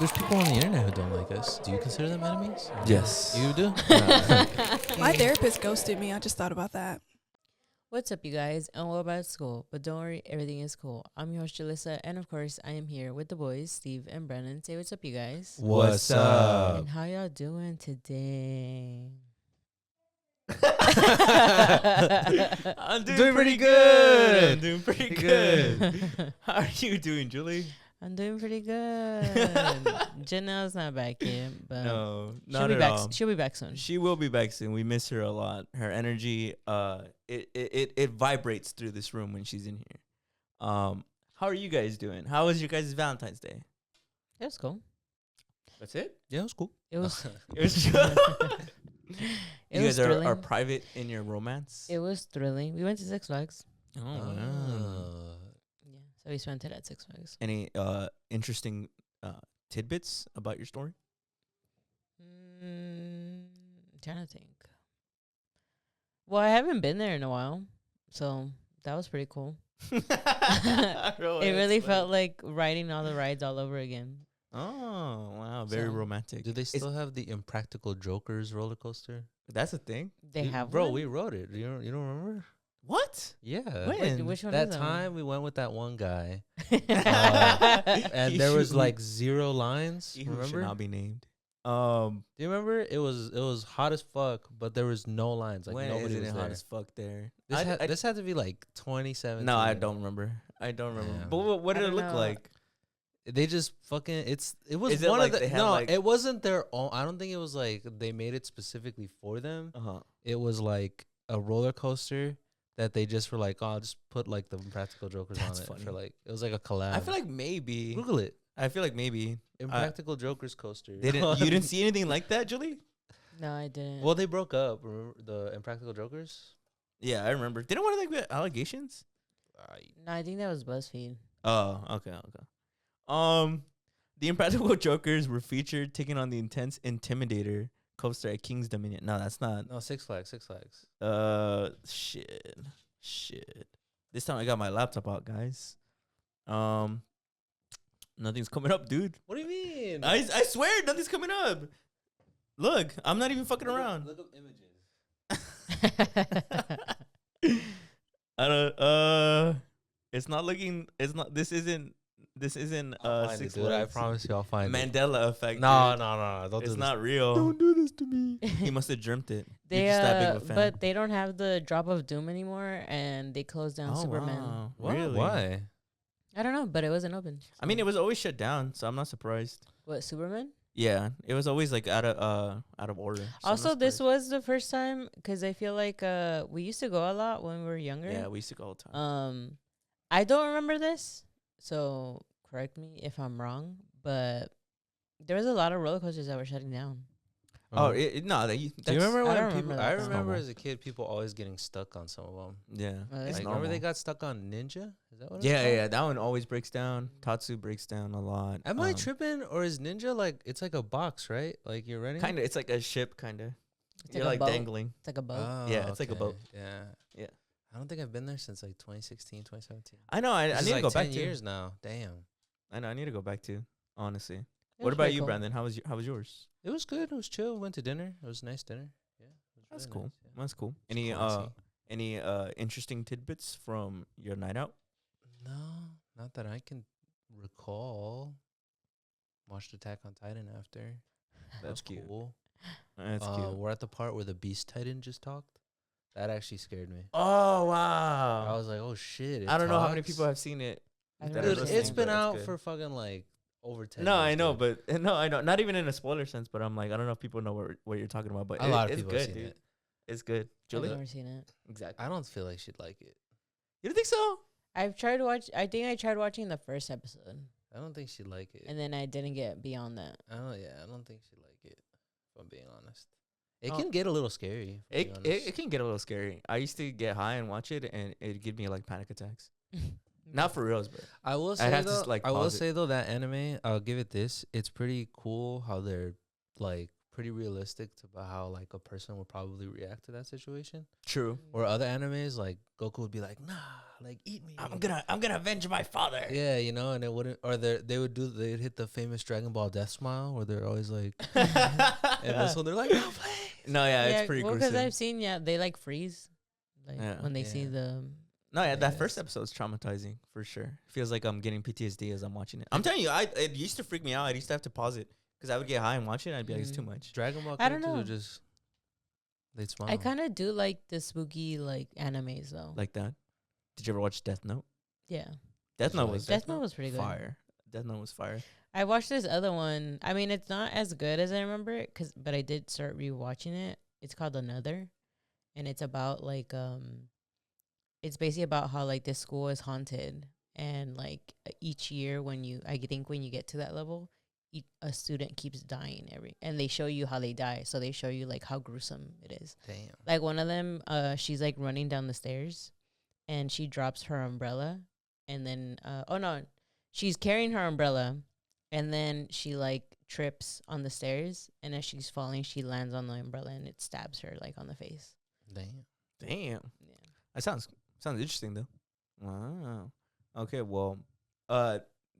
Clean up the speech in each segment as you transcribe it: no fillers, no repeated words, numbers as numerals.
there's people on the internet who don't like us. Do you consider them enemies? Yes. You do? My therapist ghosted me. I just thought about that. What's up, you guys? And what about school? But don't worry, everything is cool. I'm your host, Julyssa, and of course, I am here with the boys, Steve and Brennan. Say what's up, you guys. What's up? And how y'all doing today? I'm Doing pretty good. I'm doing pretty good. How are you doing, Julie? I'm doing pretty good. Janel's not back yet, but No, she'll not be at back. all. She'll be back soon. She will be back soon. We miss her a lot. Her energy, it vibrates through this room when she's in here. How are you guys doing? How was your guys' Valentine's Day? It was cool. That's it. Yeah, it was cool. It was. It was. It You was guys thrilling. are private in your romance. It was thrilling. We went to Six Flags. Oh, wow. Yeah, so we spent it at Six Flags. Any interesting tidbits about your story? Trying to think. Well, I haven't been there in a while, so that was pretty cool. It really felt like riding all the rides all over again. Oh wow, very So- romantic. Do they still have the Impractical Jokers roller coaster? That's a thing. They have Bro, one? we rode it. You don't remember? What? Yeah. When? Which one That is time we went with that one guy, And and there was like 0 lines. Should Remember? not be named. Do you remember? It was hot as fuck, but there was no lines. Like when nobody is was it there. hot as fuck there? This had to be like 2017. No, I don't remember. I don't remember. Yeah. But what I did it don't look know. like? They just fucking it was Is it one like of they the had, no, like- it wasn't their own. I don't think it was like they made it specifically for them. Uh-huh. It was like a roller coaster that they just were like, oh, I'll just put like the Impractical Jokers That's on it funny. for like it was like a collab. I feel like maybe. Google it. I feel like maybe. Impractical Jokers coaster. You didn't see anything like that, Julie? No, I didn't. Well, they broke up. Remember the Impractical Jokers? Yeah, I remember. Didn't one of them get allegations? No, I think that was BuzzFeed. Oh, okay. The Impractical Jokers were featured taking on the intense Intimidator coaster at King's Dominion. No, that's not. No, Six Flags. Shit. This time I got my laptop out, guys. Nothing's coming up, dude. What do you mean? I swear nothing's coming up. Look, I'm not even fucking around. Look up images. I don't. It's not looking. It's not. This isn't. I'll find Six it, dude. I Flags. promise you, I'll find it. Mandela effect. No, dude. no. Don't do It's this. not real. Don't do this to me. He must have dreamt it. They You're just that big of a fan. but they don't have the Drop of Doom anymore, and they closed down Oh, Superman. wow. What? Really? Why? I don't know, but it wasn't open. I mean, it was always shut down, so I'm not surprised. What, Superman? Yeah, it was always like out of order. so I'm Also, not this surprised. was the first time because I feel like we used to go a lot when we were younger. Yeah, we used to go all the time. I don't remember this, so correct me if I'm wrong, but there was a lot of roller coasters that were shutting down. Oh, Do you that's- remember I when don't people? remember I that. remember normal. as a kid, people always getting stuck on some of them. Yeah, Well, it's that's Like, normal. remember they got stuck on Ninja? Is that what? it's Yeah, called? yeah, that one always breaks down. Tatsu breaks down a lot. Am I tripping, or is Ninja like it's like a box, right? Like you're running. Kind of, it's like a ship, kind of. It's You're like like a boat. dangling. It's like a boat. Oh, Yeah, it's like a boat. Yeah, Yeah. I don't think I've been there since like 2016, 2017. I know. I This is need to like go 10 back years to. now. Damn, I know. I need to go back to. Honestly. It What was about pretty you, cool. Brandon? How was yours? it was good. It was chill. Went to dinner. It was a nice dinner. Yeah, it was That's really cool. nice, yeah. That's cool. It's Any classy. interesting tidbits from your night out? No, not that I can recall. Watched Attack on Titan after. That That's was cute. Cool. That's cute. We're at the part where the Beast Titan just talked. That actually scared me. Oh I wow! was like, oh shit. I don't know how many talks? people have seen it. I've that never are Dude, seen it's it. been but out good. for fucking like over 10 No, years. I know, dude. but no, I know. Not even in a spoiler sense, but I'm like, I don't know if people know what you're talking about. But a lot of it's people good, have seen dude. it. It's good. I've Julie, never seen it. exactly. I don't feel like she'd like it. You don't think so? I've tried to watch. I think I tried watching the first episode, I don't think she'd like it. and then I didn't get beyond that. I don't think she'd like it, if I'm being honest. It Oh. can get a little scary. if I'm being It honest. can get a little scary. I used to get high and watch it, and it'd give me like panic attacks. Not for reals, but I will I'd say have to, though, like, I will pause it. say though that anime, I'll give it this. It's pretty cool how they're like pretty realistic to about how like a person would probably react to that situation. true. Or other animes like Goku would be like, nah, like eat me. I'm gonna avenge my father. Yeah, you know, and it wouldn't, or they'd hit the famous Dragon Ball death smile where they're always like, and this one they're like, no, please. No, yeah, it's pretty well, because gruesome. I've seen, they like freeze, like when they see Yeah. the. No, yeah, that Yes. first episode is traumatizing for sure. Feels like I'm getting PTSD as I'm watching it. I'm telling you, it used to freak me out. I used to have to pause it because I would get high and watch it. I'd be like, it's too much. Dragon Ball I don't characters know. would just they'd smile. I kind of do like the spooky like animes though. Like that. Did you ever watch Death Note? Yeah, Death you Note like was Death Note was pretty good. fire. Death Note was fire. I watched this other one. I mean, it's not as good as I remember it, but I did start rewatching it. It's called Another, and it's about like it's basically about how like this school is haunted, and like each year when you get to that level, a student keeps dying and they show you how they die. So they show you like how gruesome it is. Damn. Like one of them, she's like running down the stairs, and she drops her umbrella, and then she's carrying her umbrella, and then she like trips on the stairs, and as she's falling, she lands on the umbrella, and it stabs her like on the face. Damn. Damn. Yeah. That sounds interesting though. Wow. Okay, well,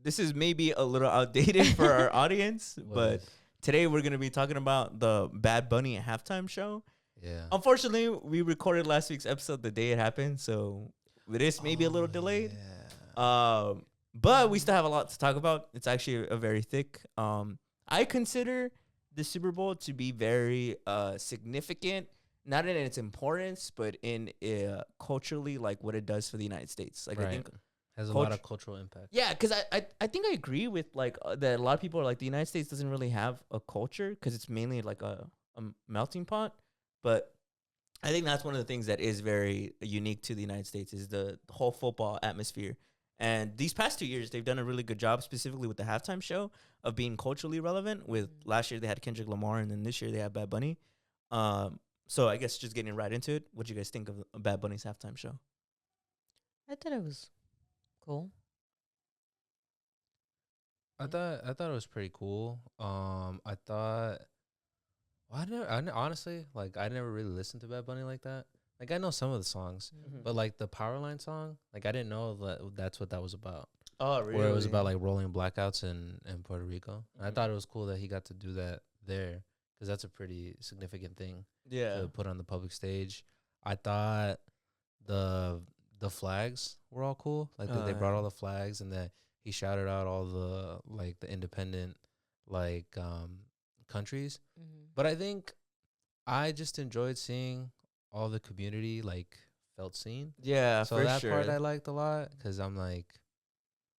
this is maybe a little outdated for our audience, but today we're gonna be talking about the Bad Bunny halftime show. Yeah. Unfortunately, we recorded last week's episode the day it happened, so this may be a little delayed. Yeah. But we still have a lot to talk about. It's actually a very thick. I consider the Super Bowl to be very significant, not in its importance, but in culturally, like what it does for the United States. Like I think has a lot of cultural impact. yeah, because I think I agree with like that. A lot of people are like the United States doesn't really have a culture because it's mainly like a melting pot. But I think that's one of the things that is very unique to the United States is the whole football atmosphere. And these past 2 years, they've done a really good job, specifically with the halftime show, of being culturally relevant. With last year, they had Kendrick Lamar, and then this year they had Bad Bunny. So I guess just getting right into it, what do you guys think of Bad Bunny's halftime show? I thought it was cool. I thought it was pretty cool. I thought, honestly, like I never really listened to Bad Bunny like that. Like I know some of the songs, but like the Powerline song, like I didn't know that's what that was about. Oh, really? Where it was about like rolling blackouts in Puerto Rico. And I thought it was cool that he got to do that there because that's a pretty significant thing to put on the public stage. I thought the flags were all cool. Like they brought all the flags and that he shouted out all the like the independent like countries. But I think I just enjoyed seeing all the community like felt seen. Yeah, So for that sure. part I liked a lot because I'm like,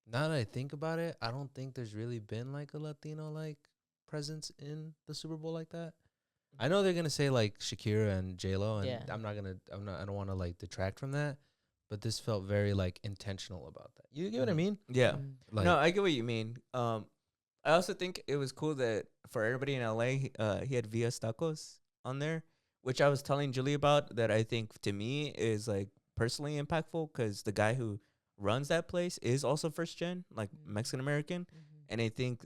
now that I think about it, I don't think there's really been like a Latino like presence in the Super Bowl like that. I know they're gonna say like Shakira and J-Lo, and Yeah. I don't want to like detract from that, but this felt very like intentional about that. You get what I mean? Yeah. Like, No, I get what you mean. I also think it was cool that for everybody in LA, he had Via's Tacos on there, which I was telling Julie about. That I think to me is like personally impactful because the guy who runs that place is also first gen, like Mexican American, and I think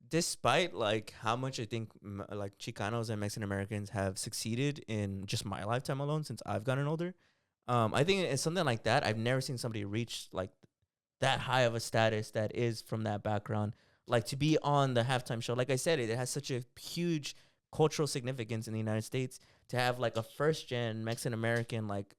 despite like how much I think like Chicanos and Mexican Americans have succeeded in just my lifetime alone since I've gotten older, I think it's something like that. I've never seen somebody reach like that high of a status that is from that background, like to be on the halftime show. Like I said, it has such a huge cultural significance in the United States to have like a first gen Mexican American, like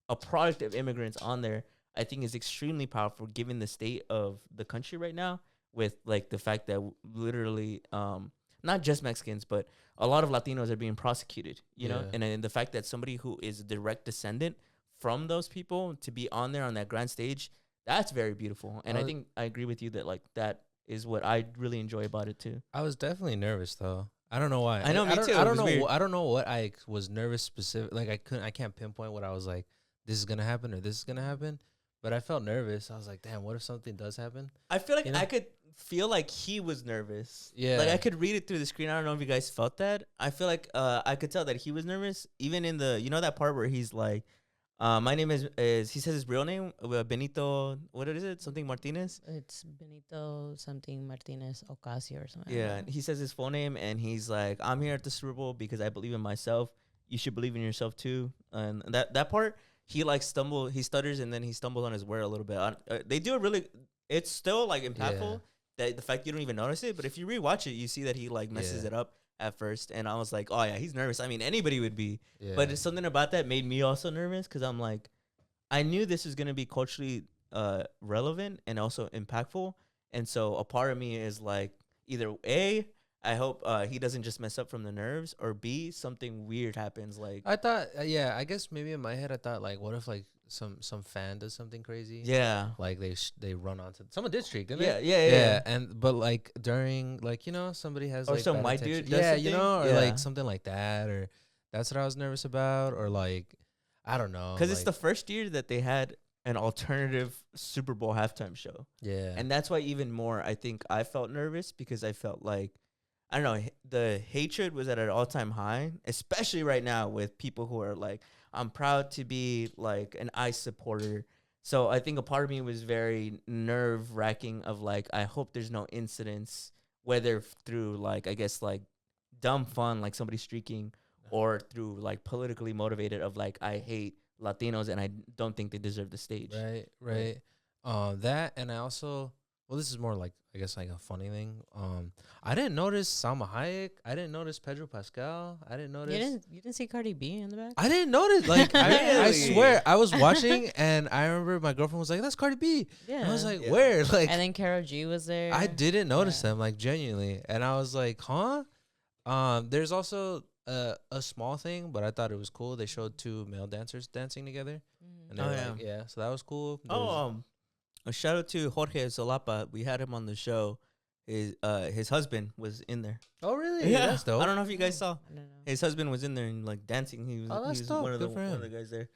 a product of immigrants on there. I think is extremely powerful given the state of the country right now, with like the fact that literally not just Mexicans but a lot of Latinos are being prosecuted, you know, and the fact that somebody who is a direct descendant from those people to be on there on that grand stage, that's very beautiful. And I think I agree with you that like that is what I really enjoy about it too. I was definitely nervous though. I don't know why. I know, me too. I don't know. I don't know what I was nervous specific. Like I can't pinpoint what I was like. This is gonna happen or this is gonna happen. But I felt nervous. I was like, damn, what if something does happen? I feel like You know? I could feel like he was nervous. Yeah. Like I could read it through the screen. I don't know if you guys felt that. I feel like I could tell that he was nervous. Even in the, you know, that part where he's like, my name is he says his real name, Benito, what is it? Something Martinez? It's Benito something Martinez Ocasio or something. Yeah. He says his full name and he's like, I'm here at the Super Bowl because I believe in myself. You should believe in yourself too. And that part, he like he stutters and then he stumbled on his word a little bit. They do a really, it's still like impactful that the fact you don't even notice it, but if you rewatch it, you see that he like messes it up at first, and I was like, oh yeah, he's nervous. I mean, anybody would be, but it's something about that made me also nervous because I'm like, I knew this was gonna be culturally relevant and also impactful, and so a part of me is like, either A, I hope he doesn't just mess up from the nerves, or B, something weird happens. Like I thought, I guess maybe in my head I thought like, what if like some fan does something crazy? Yeah, like they run onto someone did streak, didn't yeah, they? yeah. And but like during like somebody has or like some bad white intention. dude, does or something? like something like that, or that's what I was nervous about, or like I don't know, because like, it's the first year that they had an alternative Super Bowl halftime show. Yeah, And that's why even more, I think I felt nervous because I felt like, I don't know, the hatred was at an all-time high, especially right now with people who are like, I'm proud to be like an ICE supporter. So I think a part of me was very nerve-wracking of like, I hope there's no incidents, whether through like, I guess like dumb fun, like somebody streaking, or through like politically motivated of like, I hate Latinos and I don't think they deserve the stage. Right. That, and I also, well, this is more like, I guess like a funny thing. I didn't notice Salma Hayek. I didn't notice Pedro Pascal. I didn't notice. You didn't see Cardi B in the back? I didn't notice. Like I Really? swear, I was watching and I remember my girlfriend was like, "That's Cardi B." Yeah. And I was like, Yeah. "Where?" Like, And then Karol G was there. I didn't notice them, like genuinely, and I was like, "Huh?" There's also a small thing, but I thought it was cool. They showed two male dancers dancing together, and they were like, so that was cool. A shout out to Jorge Solapa. We had him on the show. His husband was in there. Oh really? Yeah, That's dope. I don't know if you guys saw. I don't know. His husband was in there and like dancing. He was, that's he was dope. one of the Good for one of the him. guys there.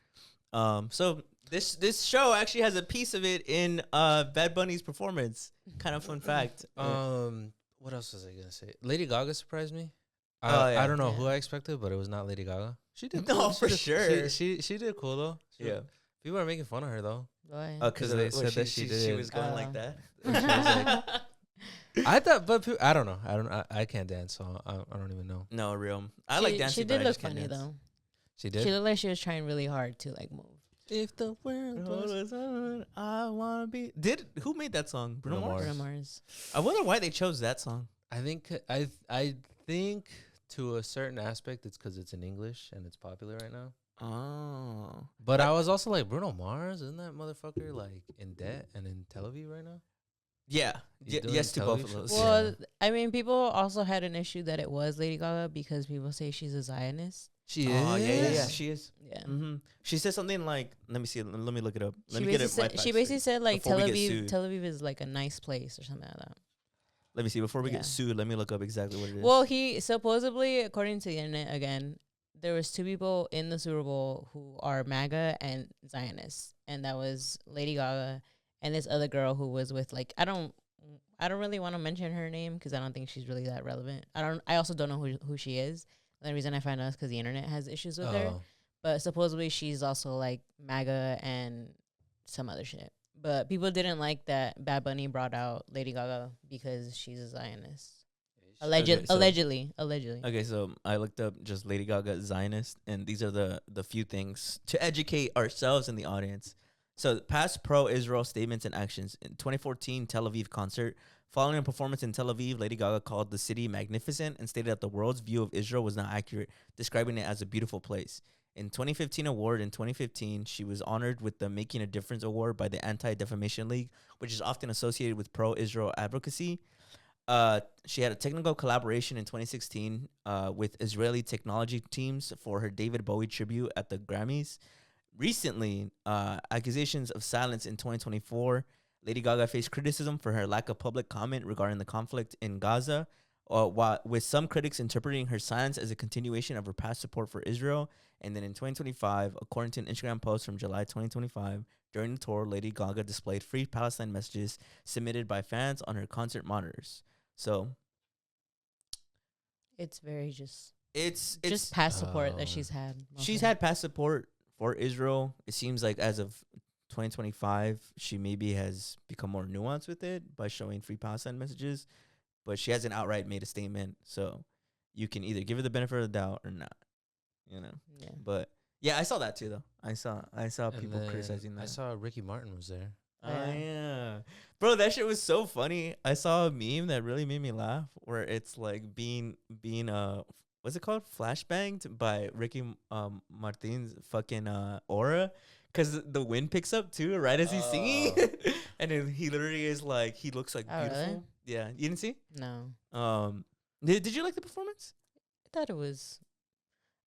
So this show actually has a piece of it in Bad Bunny's performance. Kind of fun fact. What else was I gonna say? Lady Gaga surprised me. Yeah. I don't know Yeah. who I expected, but it was not Lady Gaga. She did No, cool. for sure. She did cool though. Yeah. People are making fun of her though. Why? Because they said that she she did. was going like that. She was like, I thought, but I don't know. I can't dance, so I don't even know. No, real. I like dancing. She but did I look just can't funny dance. though. She did. She looked like she was trying really hard to like move. If the world was I wanna be. Who made that song? Bruno Bruno Mars. Bruno Mars. I wonder why they chose that song. I think to a certain aspect it's because it's in English and it's popular right now. Oh, But I was also like, Bruno Mars, isn't that motherfucker like in debt and in Tel Aviv right now? yeah. He's doing Yes to both of television those. shows. Well, I mean, people also had an issue that it was Lady Gaga because people say she's a Zionist. She Oh is. yeah. She is. Yeah. Mm-hmm. She said something like, "Let me see. Let me look it up. Let She me get basically, it." she basically said like before Tel we get Aviv. sued. Tel Aviv is like a nice place or something like that. Let me see. Before we Yeah. get sued, let me look up exactly what it is. Well, he supposedly, according to the internet, again, there was two people in the Super Bowl who are MAGA and Zionists, and that was Lady Gaga and this other girl who was with like I don't really want to mention her name because I don't think she's really that relevant. I also don't know who she is. The reason I find out is because the internet has issues with her. But supposedly she's also like MAGA and some other shit. But people didn't like that Bad Bunny brought out Lady Gaga because she's a Zionist. Allegedly. Okay, so I looked up just Lady Gaga Zionist, and these are the few things to educate ourselves and the audience. So, past pro-Israel statements and actions. In 2014 Tel Aviv concert, following a performance in Tel Aviv, Lady Gaga called the city magnificent and stated that the world's view of Israel was not accurate, describing it as a beautiful place. In 2015, she was honored with the Making a Difference Award by the Anti-Defamation League, which is often associated with pro-Israel advocacy. She had a technical collaboration in 2016 with Israeli technology teams for her David Bowie tribute at the Grammys. Recently, accusations of silence in 2024. Lady Gaga faced criticism for her lack of public comment regarding the conflict in Gaza, with some critics interpreting her silence as a continuation of her past support for Israel. And then in 2025, according to an Instagram post from July 2025, during the tour, Lady Gaga displayed free Palestine messages submitted by fans on her concert monitors. So It's very it's just past support that she's had. she's mostly. had past support for Israel. It seems like as of 2025, she maybe has become more nuanced with it by showing free Palestine messages, but she hasn't outright made a statement. So you can either give her the benefit of the doubt or not, you know. Yeah. But Yeah, I saw that too though. I saw people criticizing that. I saw Ricky Martin was there. Oh yeah, bro, that shit was so funny. I saw a meme that really made me laugh, where it's like being what's it called, flashbanged by Ricky Martin's fucking aura, because the wind picks up too right as he's singing, and then he literally is like, he looks like beautiful. Really? Yeah, you didn't see? No. Did you like the performance? I thought it was.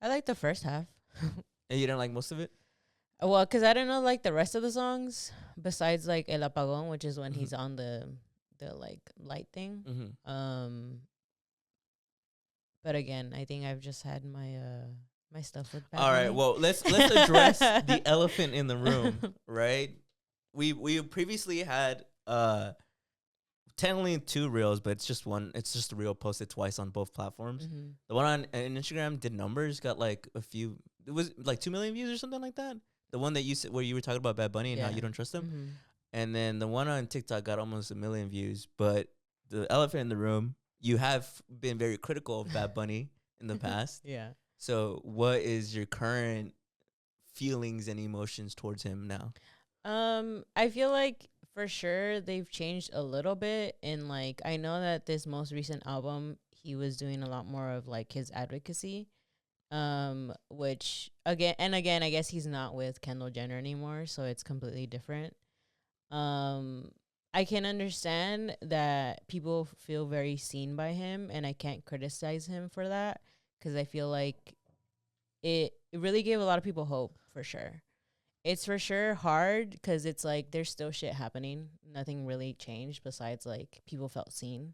I liked the first half. And you didn't like most of it? Well, because I don't know like the rest of the songs besides like El Apagón, which is when he's on the like light thing. But again, I think I've just had my my stuff with Bad All right, Bunny. well, let's address the elephant in the room, right? We previously had technically 2 reels, but it's just one. It's just a reel posted twice on both platforms. The one on Instagram did numbers, got like a few. It was like 2 million views or something like that. The one that you said where you were talking about Bad Bunny and how you don't trust him, and then the one on TikTok got almost 1 million views. But the elephant in the room, you have been very critical of Bad Bunny in the past. Yeah. So what is your current feelings and emotions towards him now? I feel like for sure they've changed a little bit, and like I know that this most recent album he was doing a lot more of like his advocacy, which again I guess he's not with Kendall Jenner anymore, so it's completely different. I can understand that people feel very seen by him, and I can't criticize him for that, because I feel like it really gave a lot of people hope, for sure. It's for sure hard because it's like there's still shit happening. Nothing really changed besides like people felt seen.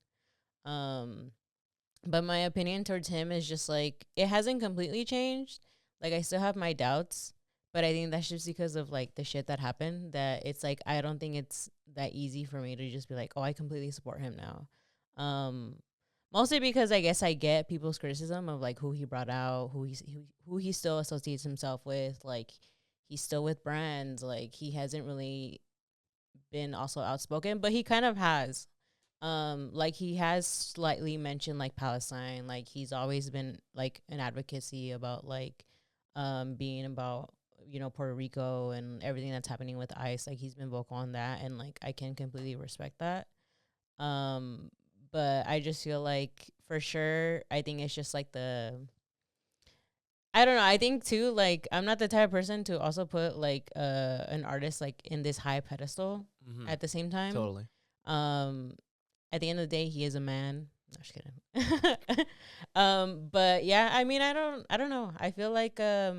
But my opinion towards him is just like it hasn't completely changed. Like I still have my doubts, but I think that's just because of like the shit that happened, that it's like I don't think it's that easy for me to just be like, oh, I completely support him now. Mostly because I guess I get people's criticism of like who he brought out, who he still associates himself with, like he's still with brands, like he hasn't really been also outspoken, but he kind of has. Like he has slightly mentioned like Palestine, like he's always been like an advocacy about like being about, you know, Puerto Rico and everything that's happening with ICE. Like he's been vocal on that, and like I can completely respect that. But I just feel like for sure I think it's just like I don't know. I think too, like I'm not the type of person to also put like an artist like in this high pedestal at the same time. Totally. At the end of the day, he is a man. No, just kidding. But yeah, I mean, I don't know. I feel like I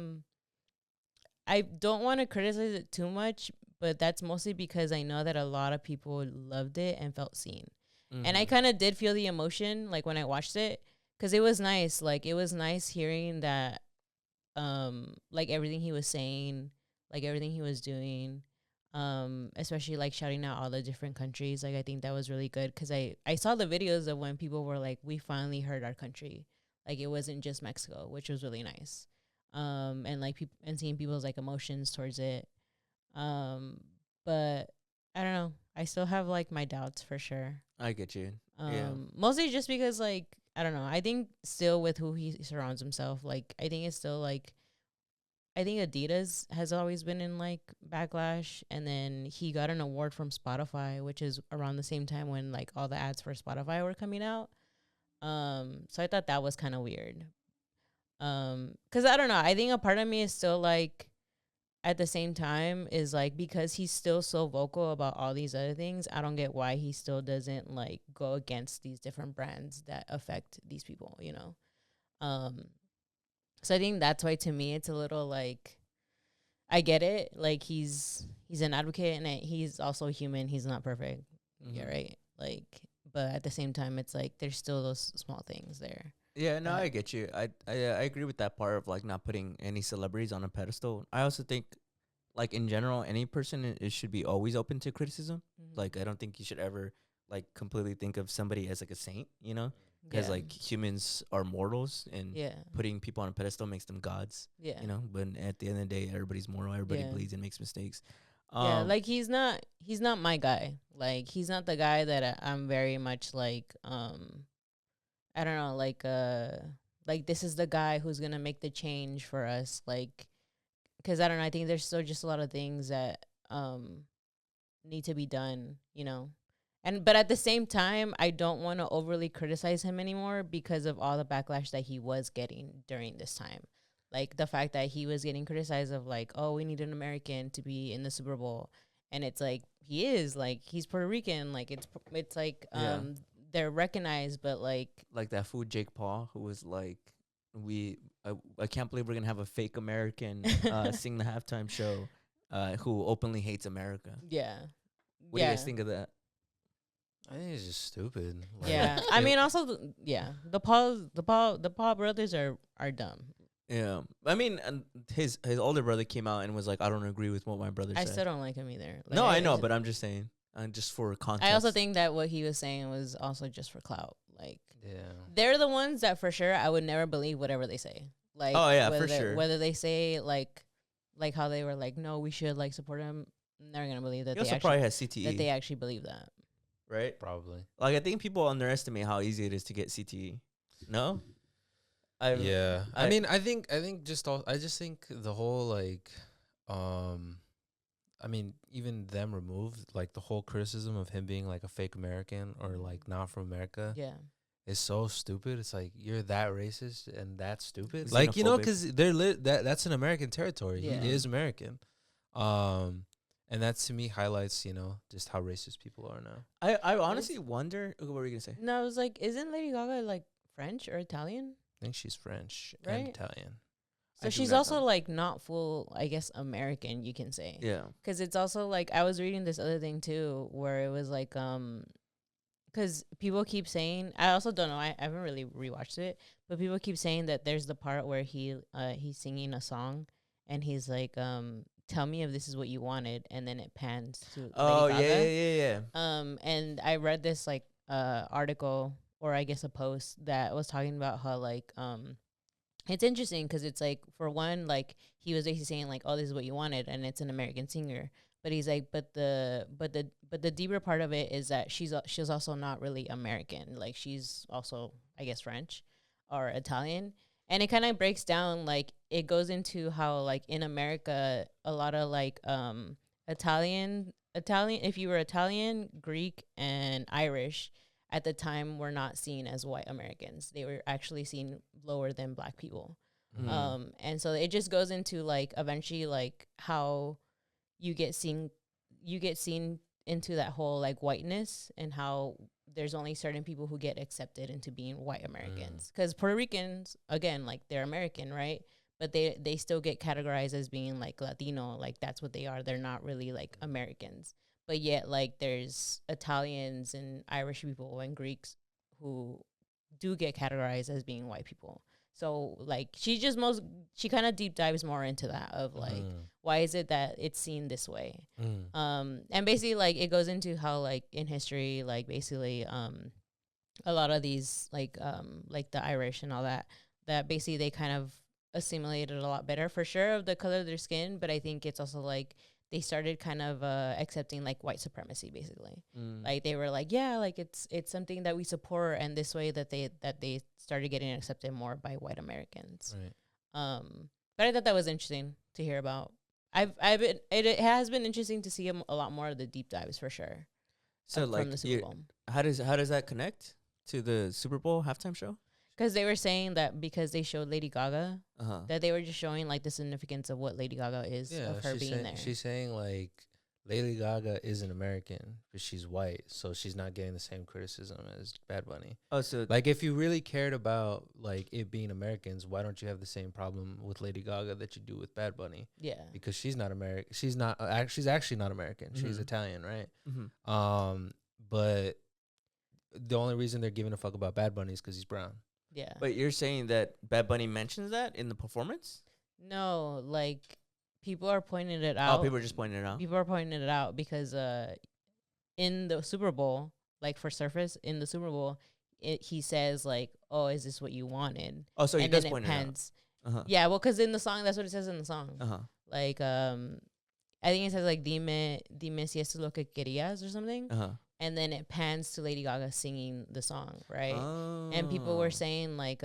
don't want to criticize it too much, but that's mostly because I know that a lot of people loved it and felt seen. And I kind of did feel the emotion like when I watched it, because it was nice. Like it was nice hearing that like everything he was saying, like everything he was doing, especially like shouting out all the different countries. Like I think that was really good, because I saw the videos of when people were like, we finally heard our country, like it wasn't just Mexico, which was really nice. And like and seeing people's like emotions towards it. But I don't know, I still have like my doubts for sure. I get you. Yeah. Mostly just because like I don't know, I think still with who he surrounds himself, like I think it's still like, I think Adidas has always been in like backlash, and then he got an award from Spotify, which is around the same time when like all the ads for Spotify were coming out. So I thought that was kind of weird. 'Cause I don't know, I think a part of me is still like, at the same time is like, because he's still so vocal about all these other things, I don't get why he still doesn't like go against these different brands that affect these people, you know? So I think that's why to me it's a little like, I get it. Like he's an advocate, and he's also human. He's not perfect. Yeah, right. Like, but at the same time, it's like there's still those small things there. Yeah, no, I get you. I agree with that part of like not putting any celebrities on a pedestal. I also think, like in general, any person it should be always open to criticism. Like I don't think you should ever like completely think of somebody as like a saint, you know? Because like humans are mortals, and putting people on a pedestal makes them gods. Yeah, you know. But at the end of the day, everybody's mortal. Everybody bleeds and makes mistakes. Yeah, like he's not my guy. Like he's not the guy that I'm very much like. I don't know, like this is the guy who's gonna make the change for us. Like because I don't know. I think there's still just a lot of things that need to be done, you know. But at the same time, I don't want to overly criticize him anymore because of all the backlash that he was getting during this time. Like the fact that he was getting criticized of like, oh, we need an American to be in the Super Bowl. And it's like, he is like, he's Puerto Rican. Like it's like, they're recognized, but like that fool Jake Paul, who was like, I can't believe we're going to have a fake American sing the halftime show who openly hates America. Yeah. What do you guys think of that? I think it's just stupid. Like, yeah. I mean, also, the Paul brothers are dumb. Yeah. I mean, his older brother came out and was like, I don't agree with what my brother said. I still don't like him either. Like, no, I know, but I'm just saying, just for context. I also think that what he was saying was also just for clout. Like, yeah, they're the ones that for sure I would never believe whatever they say. Like, oh yeah, for sure. Whether they say like how they were like, no, we should like support him. I'm never gonna believe that. He also probably has CTE. That they actually believe that. Right? Probably. Like, I think people underestimate how easy it is to get CTE. No? I just think the whole, like, I mean, even them removed, like, the whole criticism of him being, like, a fake American or, like, not from America. Yeah. Is so stupid. It's like, you're that racist and that's stupid. Xenophobic. Like, you know, because that's an American territory. Yeah. He is American. And that to me highlights, you know, just how racist people are now. I honestly wonder, what were you gonna say? No, I was like, isn't Lady Gaga like French or Italian? I think she's French Right? and Italian. So she's also like not full, I guess, American, you can say. Yeah. Because it's also like, I was reading this other thing too, where it was like, because people keep saying, I also don't know, I haven't really rewatched it, but people keep saying that there's the part where he's singing a song and he's like, tell me if this is what you wanted, and then it pans to Lady Gaga. Yeah. And I read this like article, or I guess a post that was talking about how like it's interesting because it's like, for one, like he was basically saying like, oh, this is what you wanted, and it's an American singer, but he's like, but the deeper part of it is that she's also not really American, like she's also, I guess, French or Italian. And it kind of breaks down, like, it goes into how, like, in America, a lot of, like, Italian, if you were Italian, Greek, and Irish, at the time were not seen as white Americans. They were actually seen lower than black people. Mm. And so it just goes into, like, eventually, like, how you get seen into that whole, like, whiteness, and how there's only certain people who get accepted into being white Americans. Because Puerto Ricans, again, like, they're American, right? But they still get categorized as being, like, Latino. Like, that's what they are. They're not really, like, Americans. But yet, like, there's Italians and Irish people and Greeks who do get categorized as being white people. So, like, she kind of deep dives more into that of, like, why is it that it's seen this way? And basically, like, it goes into how, like, in history, like, basically, a lot of these, like the Irish and all that basically they kind of assimilated a lot better, for sure, of the color of their skin. But I think it's also, like, they started kind of accepting, like, white supremacy, basically. Like, they were like, yeah, like, it's something that we support, and this way that they started getting accepted more by white Americans. Right. But I thought that was interesting to hear about. It has been interesting to see a lot more of the deep dives, for sure. So, like, from the Super Bowl. how does that connect to the Super Bowl halftime show? Because they were saying that because they showed Lady Gaga, that they were just showing, like, the significance of what Lady Gaga is, of her being there. She's saying, like, Lady Gaga isn't American, but she's white, so she's not getting the same criticism as Bad Bunny. Oh, so like, if you really cared about, like, it being Americans, why don't you have the same problem with Lady Gaga that you do with Bad Bunny? Yeah, because she's not American. She's actually not American. She's Italian, right? But the only reason they're giving a fuck about Bad Bunny is because he's brown. Yeah. But you're saying that Bad Bunny mentions that in the performance? No, like, people are pointing it out. Oh, people are just pointing it out. People are pointing it out because in the Super Bowl, like, for Surface, in the Super Bowl, he says, like, oh, is this what you wanted? Oh, so he and does then point it out. Yeah, well, because in the song, that's what it says in the song. Like, I think it says, like, dime si esto es lo que querías or something. And then it pans to Lady Gaga singing the song, right? And people were saying, like,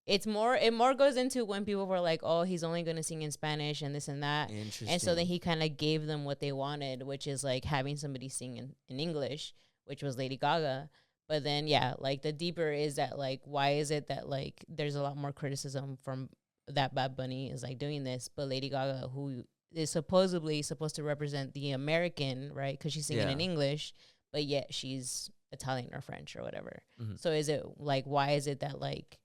It more goes into when people were like, oh, he's only going to sing in Spanish and this and that. Interesting. And so then he kind of gave them what they wanted, which is like having somebody sing in English, which was Lady Gaga. But then, yeah, like the deeper is that, like, why is it that, like, there's a lot more criticism from that Bad Bunny is like doing this, but Lady Gaga, who is supposedly supposed to represent the American, right? Because she's singing in English, but yet she's Italian or French or whatever. Mm-hmm. So is it like, why is it that, like,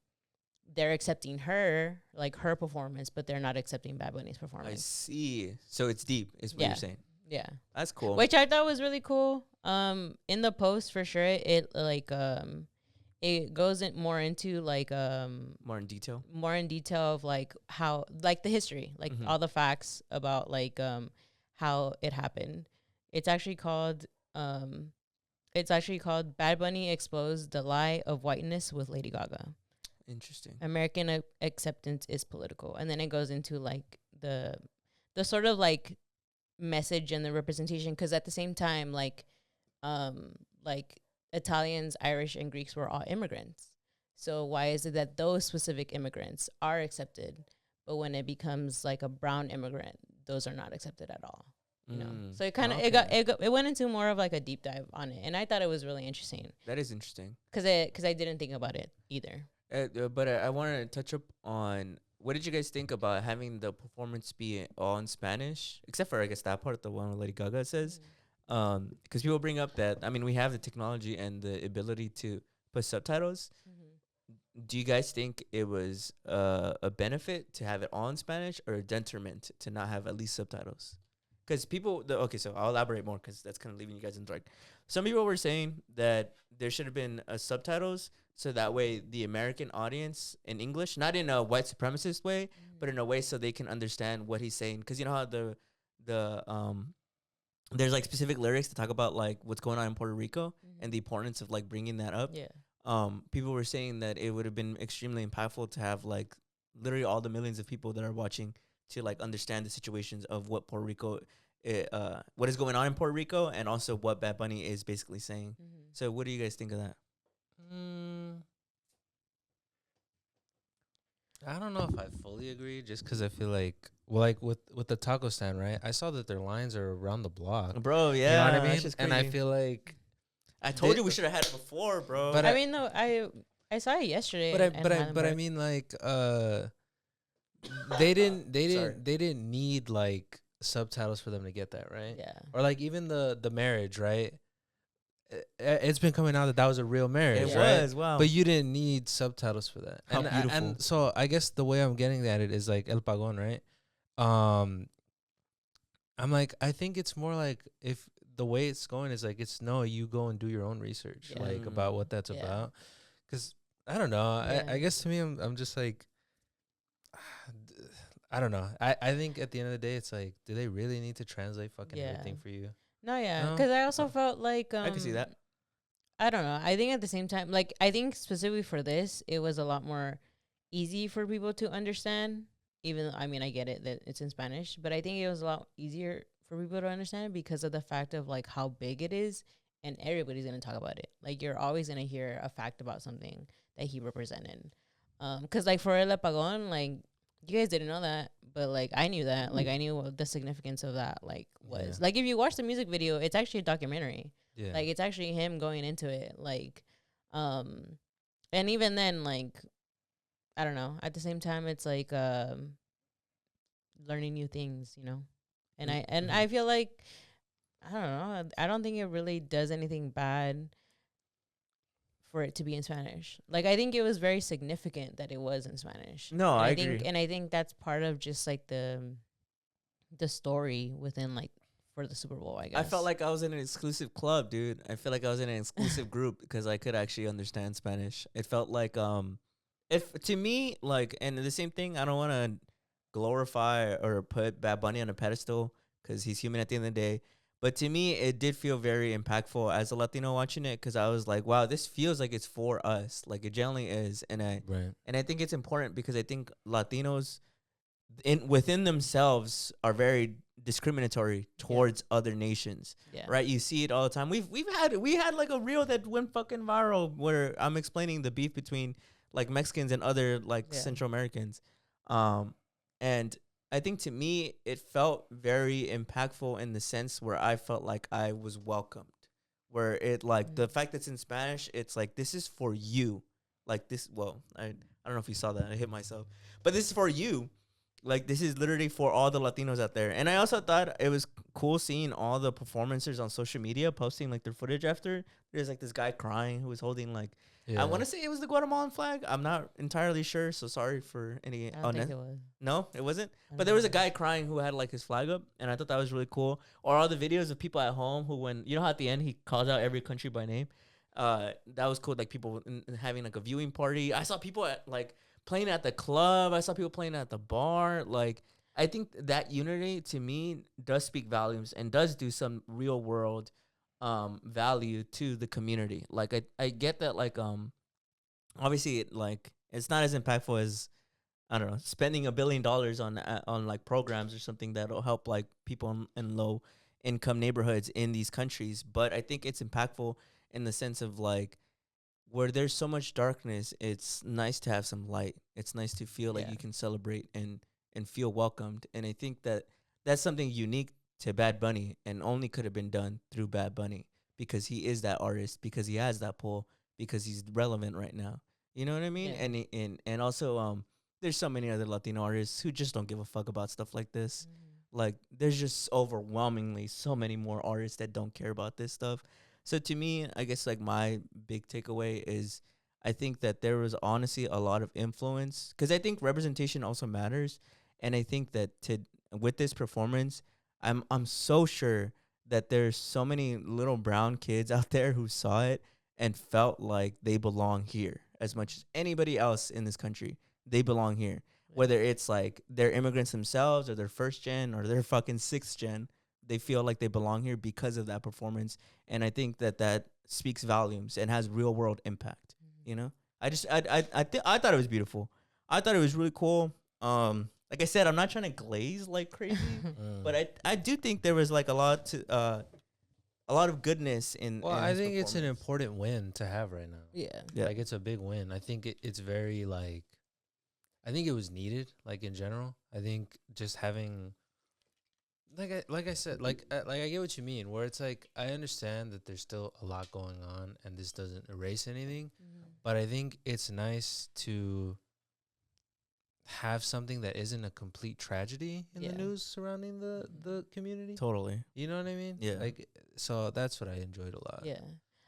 they're accepting her, like her performance, but they're not accepting Bad Bunny's performance? I see. So it's deep, is what you're saying. Yeah, that's cool. Which I thought was really cool. In the post for sure, it like it goes in more into like more in detail of like how, like the history, like all the facts about like how it happened. It's actually called Bad Bunny Exposed the Lie of Whiteness with Lady Gaga. Interesting. American acceptance is political, and then it goes into like the sort of like message and the representation, because at the same time, like Italians, Irish, and Greeks were all immigrants. So why is it that those specific immigrants are accepted, but when it becomes like a brown immigrant, those are not accepted at all? You know, so it kind of it went into more of like a deep dive on it, and I thought it was really interesting. That is interesting because I didn't think about it either. But I wanted to touch up on, what did you guys think about having the performance be all in Spanish, except for I guess that part, the one where Lady Gaga says, because people bring up that, I mean, we have the technology and the ability to put subtitles. Do you guys think it was a benefit to have it all in Spanish, or a detriment to not have at least subtitles? Because people, so I'll elaborate more, because that's kind of leaving you guys in the dark. Some people were saying that there should have been subtitles, so that way the American audience in English, not in a white supremacist way, but in a way so they can understand what he's saying. Because you know how there's like specific lyrics to talk about like what's going on in Puerto Rico and the importance of like bringing that up. Yeah. People were saying that it would have been extremely impactful to have like literally all the millions of people that are watching to like understand the situations of what Puerto Rico, what is going on in Puerto Rico, and also what Bad Bunny is basically saying. So what do you guys think of that? I don't know if I fully agree, just because I feel like, well, like with the taco stand, right? I saw that their lines are around the block, bro. Yeah, you know what I mean. And I feel like I told you we should have had it before, bro. But I mean, no, I saw it yesterday. But I mean, like, they didn't need like subtitles for them to get that, right? Yeah. Or like even the marriage, right? It's been coming out that was a real marriage. It right? was, wow. But you didn't need subtitles for that. How beautiful. And so I guess the way I'm getting at it is like El Pagón, right? I'm like, I think it's more like, if the way it's going is like, you go and do your own research, like about what that's about. Because I don't know. Yeah. I guess to me, I'm just like, I don't know. I think at the end of the day, it's like, do they really need to translate fucking everything for you? No, yeah. Because I also felt like... I can see that. I don't know. I think at the same time, like, I think specifically for this, it was a lot more easy for people to understand. Even though, I mean, I get it that it's in Spanish, but I think it was a lot easier for people to understand it because of the fact of, like, how big it is, and everybody's going to talk about it. Like, you're always going to hear a fact about something that he represented. Because, like, for El Apagón, like, you guys didn't know that, but like I knew that. Like I knew what the significance of that like was. Like if you watch the music video, it's actually a documentary. Yeah. Like it's actually him going into it. Like, and even then, like, I don't know. At the same time, it's like learning new things, you know. And I feel like I don't know. I don't think it really does anything bad for it to be in Spanish. Like, I think it was very significant that it was in Spanish. No, I agree. And I think that's part of just, like, the story within, like, for the Super Bowl, I guess. I felt like I was in an exclusive club, dude. I feel like I was in an exclusive group because I could actually understand Spanish. It felt like, if to me, like, and the same thing, I don't want to glorify or put Bad Bunny on a pedestal because he's human at the end of the day. But to me, it did feel very impactful as a Latino watching it because I was like, wow, this feels like it's for us. Like it generally is. And I think it's important because I think Latinos within themselves are very discriminatory towards other nations. Yeah. Right? You see it all the time. We had like a reel that went fucking viral where I'm explaining the beef between like Mexicans and other like Central Americans. And I think to me, it felt very impactful in the sense where I felt like I was welcomed. Where it like the fact that it's in Spanish, it's like, this is for you. Like this, well, I don't know if you saw that. I hit myself. But this is for you. Like, this is literally for all the Latinos out there. And I also thought it was cool seeing all the performancers on social media posting, like, their footage after. There's, like, this guy crying who was holding, like, I want to say it was the Guatemalan flag. I'm not entirely sure, so sorry for any. I don't think it was. No, it wasn't? But there was a guy crying who had, like, his flag up, and I thought that was really cool. Or all the videos of people at home who, when, you know how at the end he calls out every country by name? That was cool, like, people having, like, a viewing party. I saw people at, like, playing at the club. I saw people playing at the bar. Like, I think that unity to me does speak volumes and does do some real world value to the community. Like, I get that, like, obviously like it's not as impactful as, I don't know, spending $1 billion on like programs or something that'll help like people in low income neighborhoods in these countries. But I think it's impactful in the sense of like, where there's so much darkness, it's nice to have some light. It's nice to feel like you can celebrate and feel welcomed. And I think that that's something unique to Bad Bunny and only could have been done through Bad Bunny because he is that artist, because he has that pull, because he's relevant right now. You know what I mean? Yeah. And also there's so many other Latino artists who just don't give a fuck about stuff like this. Like, there's just overwhelmingly so many more artists that don't care about this stuff. So to me, I guess like my big takeaway is I think that there was honestly a lot of influence, because I think representation also matters. And I think that with this performance, I'm so sure that there's so many little brown kids out there who saw it and felt like they belong here as much as anybody else in this country. They belong here, whether it's like they're immigrants themselves or they're first gen or they're fucking sixth gen. They feel like they belong here because of that performance. And I think that speaks volumes and has real world impact. You know, I thought it was beautiful. I thought it was really cool. Like I said, I'm not trying to glaze like crazy, but I do think there was like a lot of goodness in. Well, I think it's an important win to have right now. Yeah. Like, it's a big win. I think it's very like, I think it was needed. Like, in general, I think just having. Like I said, like I get what you mean, where it's like, I understand that there's still a lot going on and this doesn't erase anything, but I think it's nice to have something that isn't a complete tragedy in the news surrounding the community. Totally. You know what I mean? Yeah. Like, so that's what I enjoyed a lot. Yeah.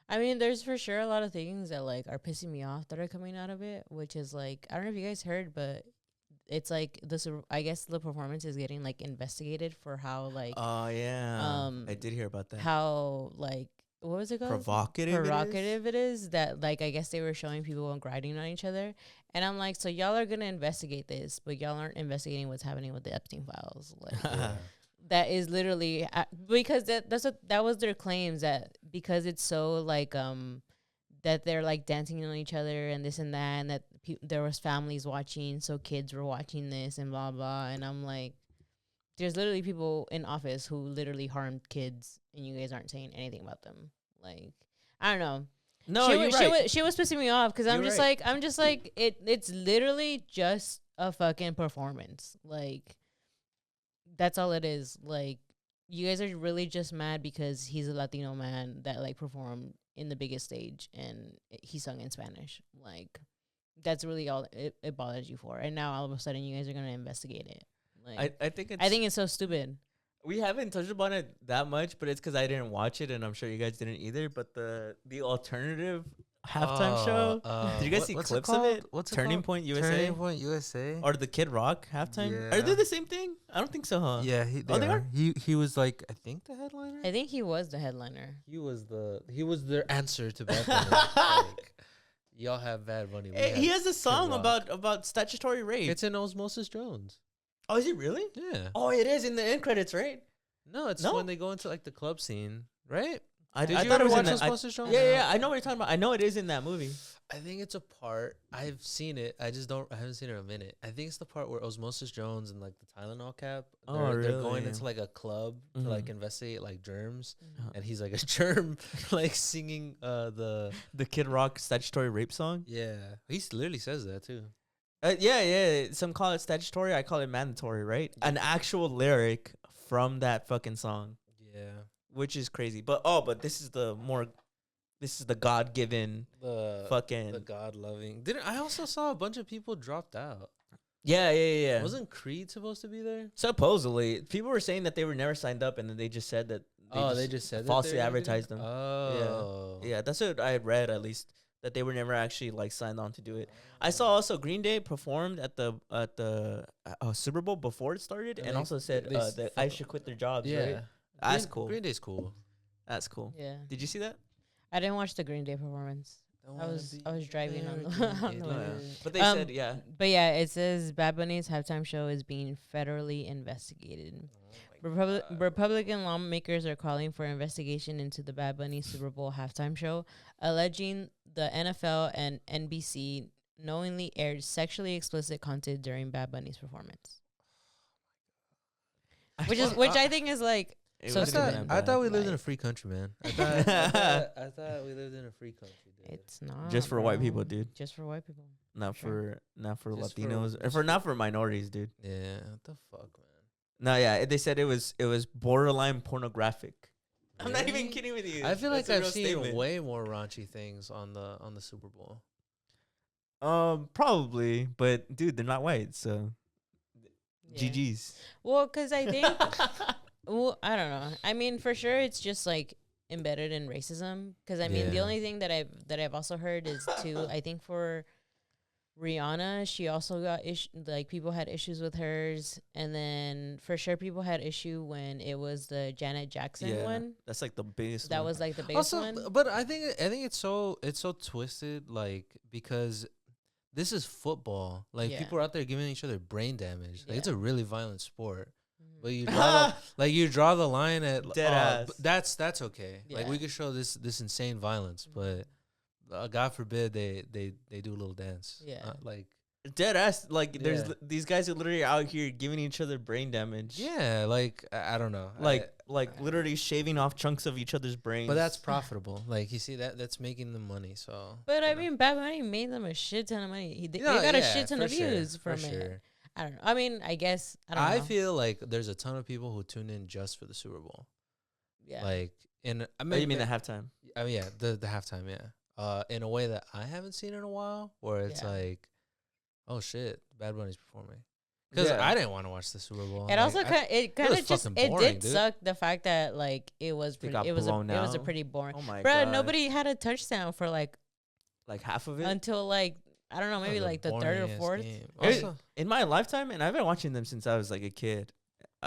I mean, there's for sure a lot of things that like are pissing me off that are coming out of it, which is like, I don't know if you guys heard, but it's like this. I guess the performance is getting like investigated for how like. Oh yeah. I did hear about that. How like, what was it called? Provocative it is that like, I guess they were showing people grinding on each other, and I'm like, so y'all are gonna investigate this, but y'all aren't investigating what's happening with the Epstein files. Like, that is literally because that was their claims, that because it's so like that they're like dancing on each other and this and that, and that there was families watching, so kids were watching this and blah blah. And I'm like, there's literally people in office who literally harmed kids, and you guys aren't saying anything about them. Like, I don't know. No, she was pissing me off because I'm just like it's literally just a fucking performance. Like, that's all it is. Like, you guys are really just mad because he's a Latino man that like performed in the biggest stage and he sung in Spanish. Like, that's really all it bothers you for. And now all of a sudden you guys are gonna investigate it. Like, I think it's so stupid. We haven't touched upon it that much, but it's because I didn't watch it, and I'm sure you guys didn't either. But the alternative halftime show, did you guys see clips of it? What's it Turning called? Point USA? Turning Point USA? Or the Kid Rock halftime? Yeah. Are they the same thing? I don't think so, huh? Yeah, they are. He was like, I think the headliner. I think he was the headliner. He was their answer to Bad Bunny. Like, y'all have Bad Bunny. He has a song about statutory rape. It's in Osmosis Jones. Oh, is it really? Yeah. Oh, it is in the end credits, right? No, it's when they go into like the club scene, right? I thought it was in Osmosis Jones? Yeah. I know what you're talking about. I know it is in that movie. I think it's a part. I've seen it. I haven't seen it in a minute. I think it's the part where Osmosis Jones and like the Tylenol cap. They're going into like a club to like investigate like germs, and he's like a germ, like singing the Kid Rock statutory rape song. Yeah, he literally says that too. Yeah. Some call it statutory. I call it mandatory. Right? An actual lyric from that fucking song. Yeah, which is crazy. But this is the God-given, the God-loving. I also saw a bunch of people dropped out. Yeah. Wasn't Creed supposed to be there? Supposedly, people were saying that they were never signed up, and then they just said that. They just said falsely advertised them. Oh, yeah. That's what I had read, at least, that they were never actually like signed on to do it. I saw also Green Day performed at the Super Bowl before it started, and also said that I should quit their jobs. Yeah, right? That's cool. Green Day's cool. That's cool. Yeah. Did you see that? I didn't watch the Green Day performance. I was driving on the way. But they said, yeah. But yeah, it says Bad Bunny's halftime show is being federally investigated. Republican lawmakers are calling for investigation into the Bad Bunny Super Bowl halftime show, alleging the NFL and NBC knowingly aired sexually explicit content during Bad Bunny's performance. Which I think is like so stupid. I thought we lived in a free country, man. I thought we lived in a free country, dude. It's not just for white people, dude. Just for white people. Not for Just Latinos, not for minorities, dude. Yeah, what the fuck, man. No, yeah, they said it was borderline pornographic. I'm not even kidding with you. I feel like I've seen way more raunchy things on the Super Bowl. Probably, but dude, they're not white, so GG's. Well, because I think, well, I don't know. I mean, for sure, it's just like embedded in racism. Because I mean, the only thing that I've also heard is too. I think for Rihanna, she also got like people had issues with hers, and then for sure people had issue when it was the Janet Jackson one. That's like the biggest. That was like the biggest one. But I think it's so twisted, like, because this is football. Like people are out there giving each other brain damage. Like it's a really violent sport. But you draw you draw the line at dead ass. That's okay. Like we could show this insane violence, but God forbid they do a little dance. Yeah. Like dead ass. Like there's these guys are literally out here giving each other brain damage. Yeah, like I don't know. Like literally shaving off chunks of each other's brains. But that's profitable. Like you see that's making them money. So. But I mean, Bad Bunny made them a shit ton of money. They got a shit ton of views from it. I don't know. I mean, I guess I don't know. I feel like there's a ton of people who tune in just for the Super Bowl. Yeah. Like you mean the halftime? I mean, the halftime. Yeah. In a way that I haven't seen in a while, where it's like, oh shit, Bad Bunny's performing. Because I didn't want to watch the Super Bowl. It also it did suck the fact that like it was a pretty boring. Oh my god, nobody had a touchdown for like half of it until like I don't know, maybe like the third or fourth. In my lifetime, and I've been watching them since I was like a kid.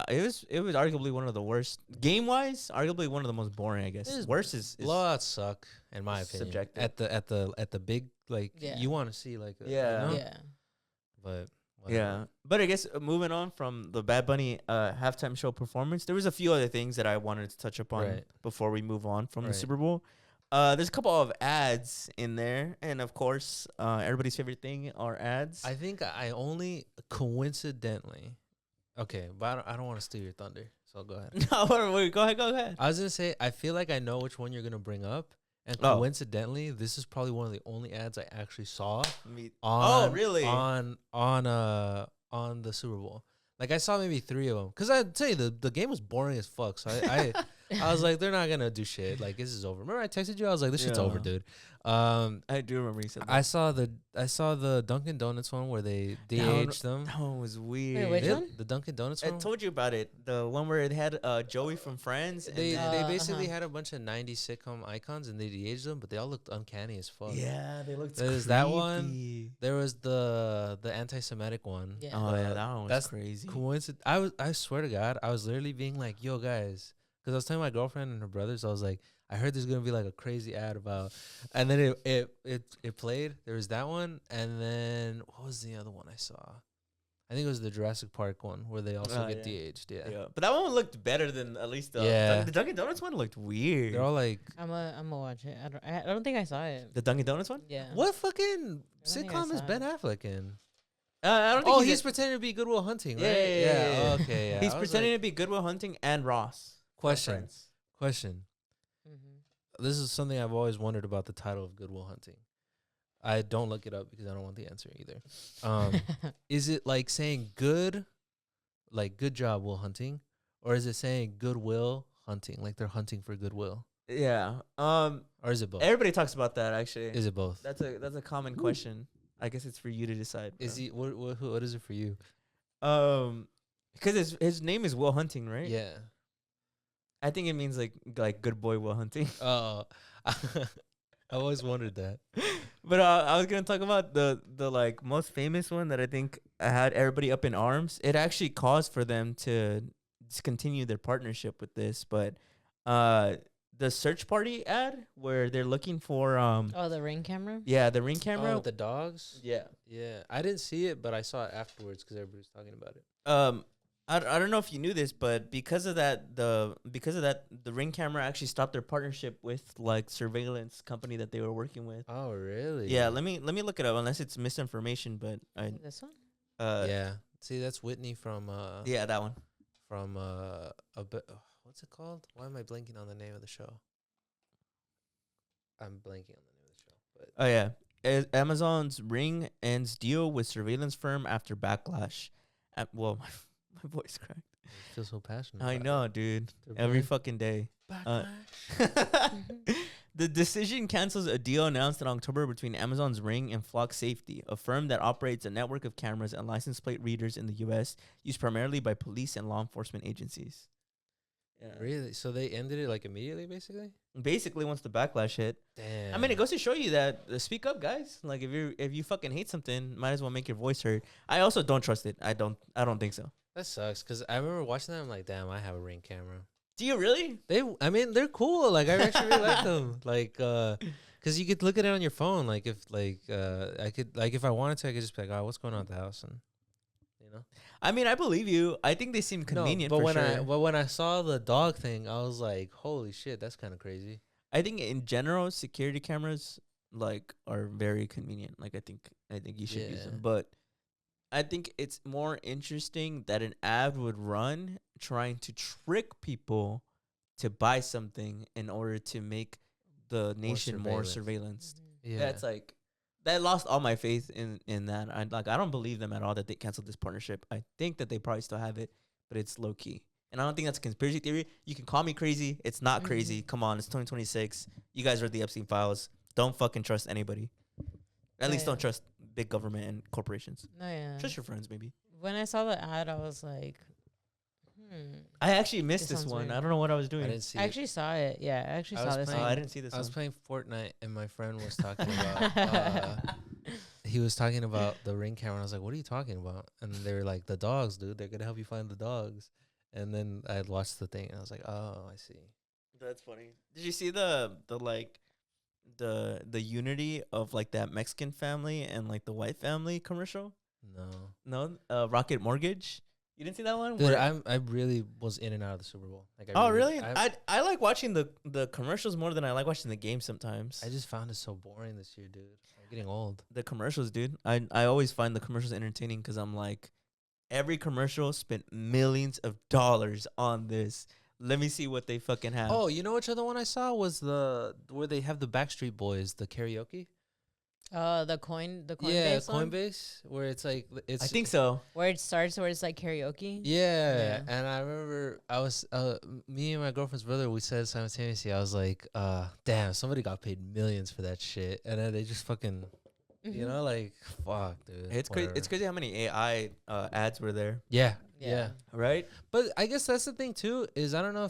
It was arguably one of the worst game wise. Arguably one of the most boring, I guess. Worst is blowouts suck in my opinion. Subjective. At the big you want to see like but whatever. Yeah, but I guess moving on from the Bad Bunny halftime show performance, there was a few other things that I wanted to touch upon before we move on from the Super Bowl. There's a couple of ads in there, and of course, everybody's favorite thing are ads. I think I only coincidentally, okay, but I don't want to steal your thunder, so go ahead. No, wait, go ahead. I was gonna say I feel like I know which one you're gonna bring up, and coincidentally, this is probably one of the only ads I actually saw. Really? On the Super Bowl. Like I saw maybe 3 of them, cause I tell you the game was boring as fuck. So I was like, they're not gonna do shit. Like this is over. Remember I texted you? I was like, this shit's over, dude. I do remember you said that. I saw the Dunkin' Donuts one where they de-aged them. That one was weird. Wait, which one? The Dunkin' Donuts one. I told you about it. The one where it had Joey from Friends. They basically had a bunch of 90s sitcom icons and they de-aged them, but they all looked uncanny as fuck. Yeah, they looked. There's that one. There was the anti-Semitic one. Yeah. Oh yeah, that one was crazy. Coincidence. I swear to God, I was literally being like, "Yo, guys," because I was telling my girlfriend and her brothers, I was like, I heard there's gonna be like a crazy ad about, and then it played. There was that one, and then what was the other one I saw? I think it was the Jurassic Park one where they also get de-aged. Yeah. But that one looked better than at least the Dunkin' Donuts one looked weird. They're all like, I'm gonna watch it. I don't think I saw it. The Dunkin' Donuts one? Yeah. what fucking think I sitcom is saw Ben it. Affleck in? I don't think He's pretending to be Good Will Hunting, right? Yeah. Okay, yeah. He's I was pretending like, to be Good Will Hunting and Ross. Question. Mm-hmm. This is something I've always wondered about the title of Good Will Hunting. I don't look it up because I don't want the answer either. Is it like saying good, like good job, Will Hunting, or is it saying goodwill hunting, like they're hunting for goodwill, Yeah. or is it both? Everybody talks about that actually. Is it both? That's a common question. I guess it's for you to decide. Is he what is it for you? Because his name is Will Hunting, right? Yeah. I think it means like good boy Will Hunting. Oh, I always wondered that. But I was gonna talk about the like most famous one that I think had everybody up in arms. It actually caused for them to discontinue their partnership with this, but the search party ad where they're looking for the Ring camera. yeah, the Ring camera Oh, with the dogs. yeah. I didn't see it, but I saw it afterwards because everybody was talking about it. I don't know if you knew this, but because of that, the Ring camera actually stopped their partnership with like surveillance company that they were working with. Oh, really? Yeah, let me look it up unless it's misinformation, but This one. Yeah. See, that's Whitney from yeah, that one. from what's it called? Why am I blanking on the name of the show? I'm blanking on the name of the show. But Oh yeah, Amazon's Ring ends deal with surveillance firm after backlash. Well, my voice cracked. I feel so passionate. I about know, dude. They're Every both- fucking day. Backlash. The decision cancels a deal announced in October between Amazon's Ring and Flock Safety, a firm that operates a network of cameras and license plate readers in the U.S. used primarily by police and law enforcement agencies. Yeah. Really? So they ended it like immediately, basically? Basically, once the backlash hit, Damn. I mean, it goes to show you that speak up, guys. Like if you fucking hate something, might as well make your voice heard. I also don't trust it. I don't think so. That sucks because I remember watching that. I'm like, damn, I have a Ring camera. Do you really? I mean, they're cool. Like, I actually really like them. Like, because you could look at it on your phone. Like, if I could, like, if I wanted to, I could just be like, oh, what's going on at the house, and you know. I mean, I believe you. I think they seem convenient. No, but for when I saw the dog thing, I was like, holy shit, that's kind of crazy. I think in general, security cameras like are very convenient. Like I think you should use them. But I think it's more interesting that an ad would run trying to trick people to buy something in order to make the nation more surveillance. Yeah, That's like that lost all my faith in that. I don't believe them at all that they canceled this partnership. I think that they probably still have it, but it's low key. And I don't think that's a conspiracy theory. You can call me crazy. It's not crazy. Come on, it's 2026. You guys are the Epstein files. Don't fucking trust anybody. At least don't trust big government and corporations. No, yeah. Trust your friends, maybe. When I saw the ad, I was like, I actually missed This this sounds one. weird. I don't know what I was doing. I didn't see I it. actually saw it. Yeah, I actually I saw was this. playing- I one. didn't see this I was one. playing Fortnite and my friend was talking about he was talking about the Ring camera. And I was like, what are you talking about? And they were like, the dogs, dude. They're gonna help you find the dogs. And then I had watched the thing and I was like, oh, I see. That's funny. Did you see the unity of like that Mexican family and like the white family commercial? No. No, Rocket Mortgage. You didn't see that one? Dude, I really was in and out of the Super Bowl. Like, Oh, really? I like watching the commercials more than I like watching the game sometimes. I just found it so boring this year, dude. I'm getting old. The commercials, dude. I always find the commercials entertaining because I'm like, every commercial spent millions of dollars on this. Let me see what they fucking have. Oh, you know which other one I saw was where they have the Backstreet Boys, the karaoke. The Coinbase Yeah, one? Coinbase, where it's like I think so. Where it starts, where it's like karaoke. Yeah, and I remember I was me and my girlfriend's brother. We said simultaneously. I was like, "Damn, somebody got paid millions for that shit," and then they just fucking, you know, like, fuck, dude. It's crazy. It's crazy how many AI ads were there. Yeah, Yeah. yeah. Right? But I guess that's the thing too. Is I don't know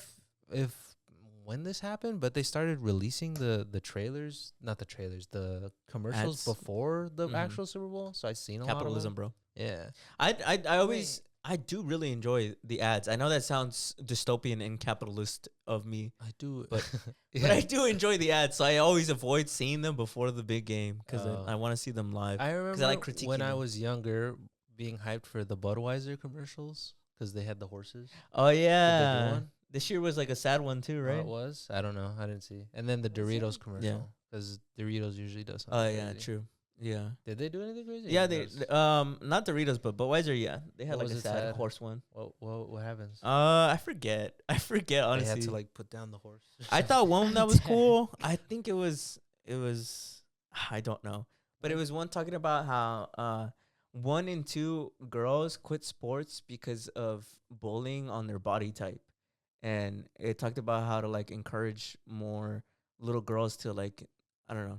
if when this happened, but they started releasing the trailers, not the trailers, the commercials Ads. before the Mhm. actual Super Bowl. So I seen a Capitalism, lot of bro. them. Yeah. I always I do really enjoy the ads. I know that sounds dystopian and capitalist of me, I do, but but I do enjoy the ads. So I always avoid seeing them before the big game because Oh. I want to see them live. I remember like critiquing when I them. was younger, being hyped for the Budweiser commercials because they had the horses. Oh Did they do yeah. one? This year was like a sad one too, right? It was. I don't know. I didn't see. And then the Doritos commercial because Doritos usually does something. Oh yeah, crazy. true. Yeah. Did they do anything crazy? Yeah, they not Doritos, but Budweiser. Yeah, they had What like a was it sad sad? horse one. What happens? I forget. Honestly, They had to like put down the horse. I thought one that was cool. I think it was. I don't know, but it was one talking about how 1 in 2 girls quit sports because of bullying on their body type, and it talked about how to like encourage more little girls to like, I don't know,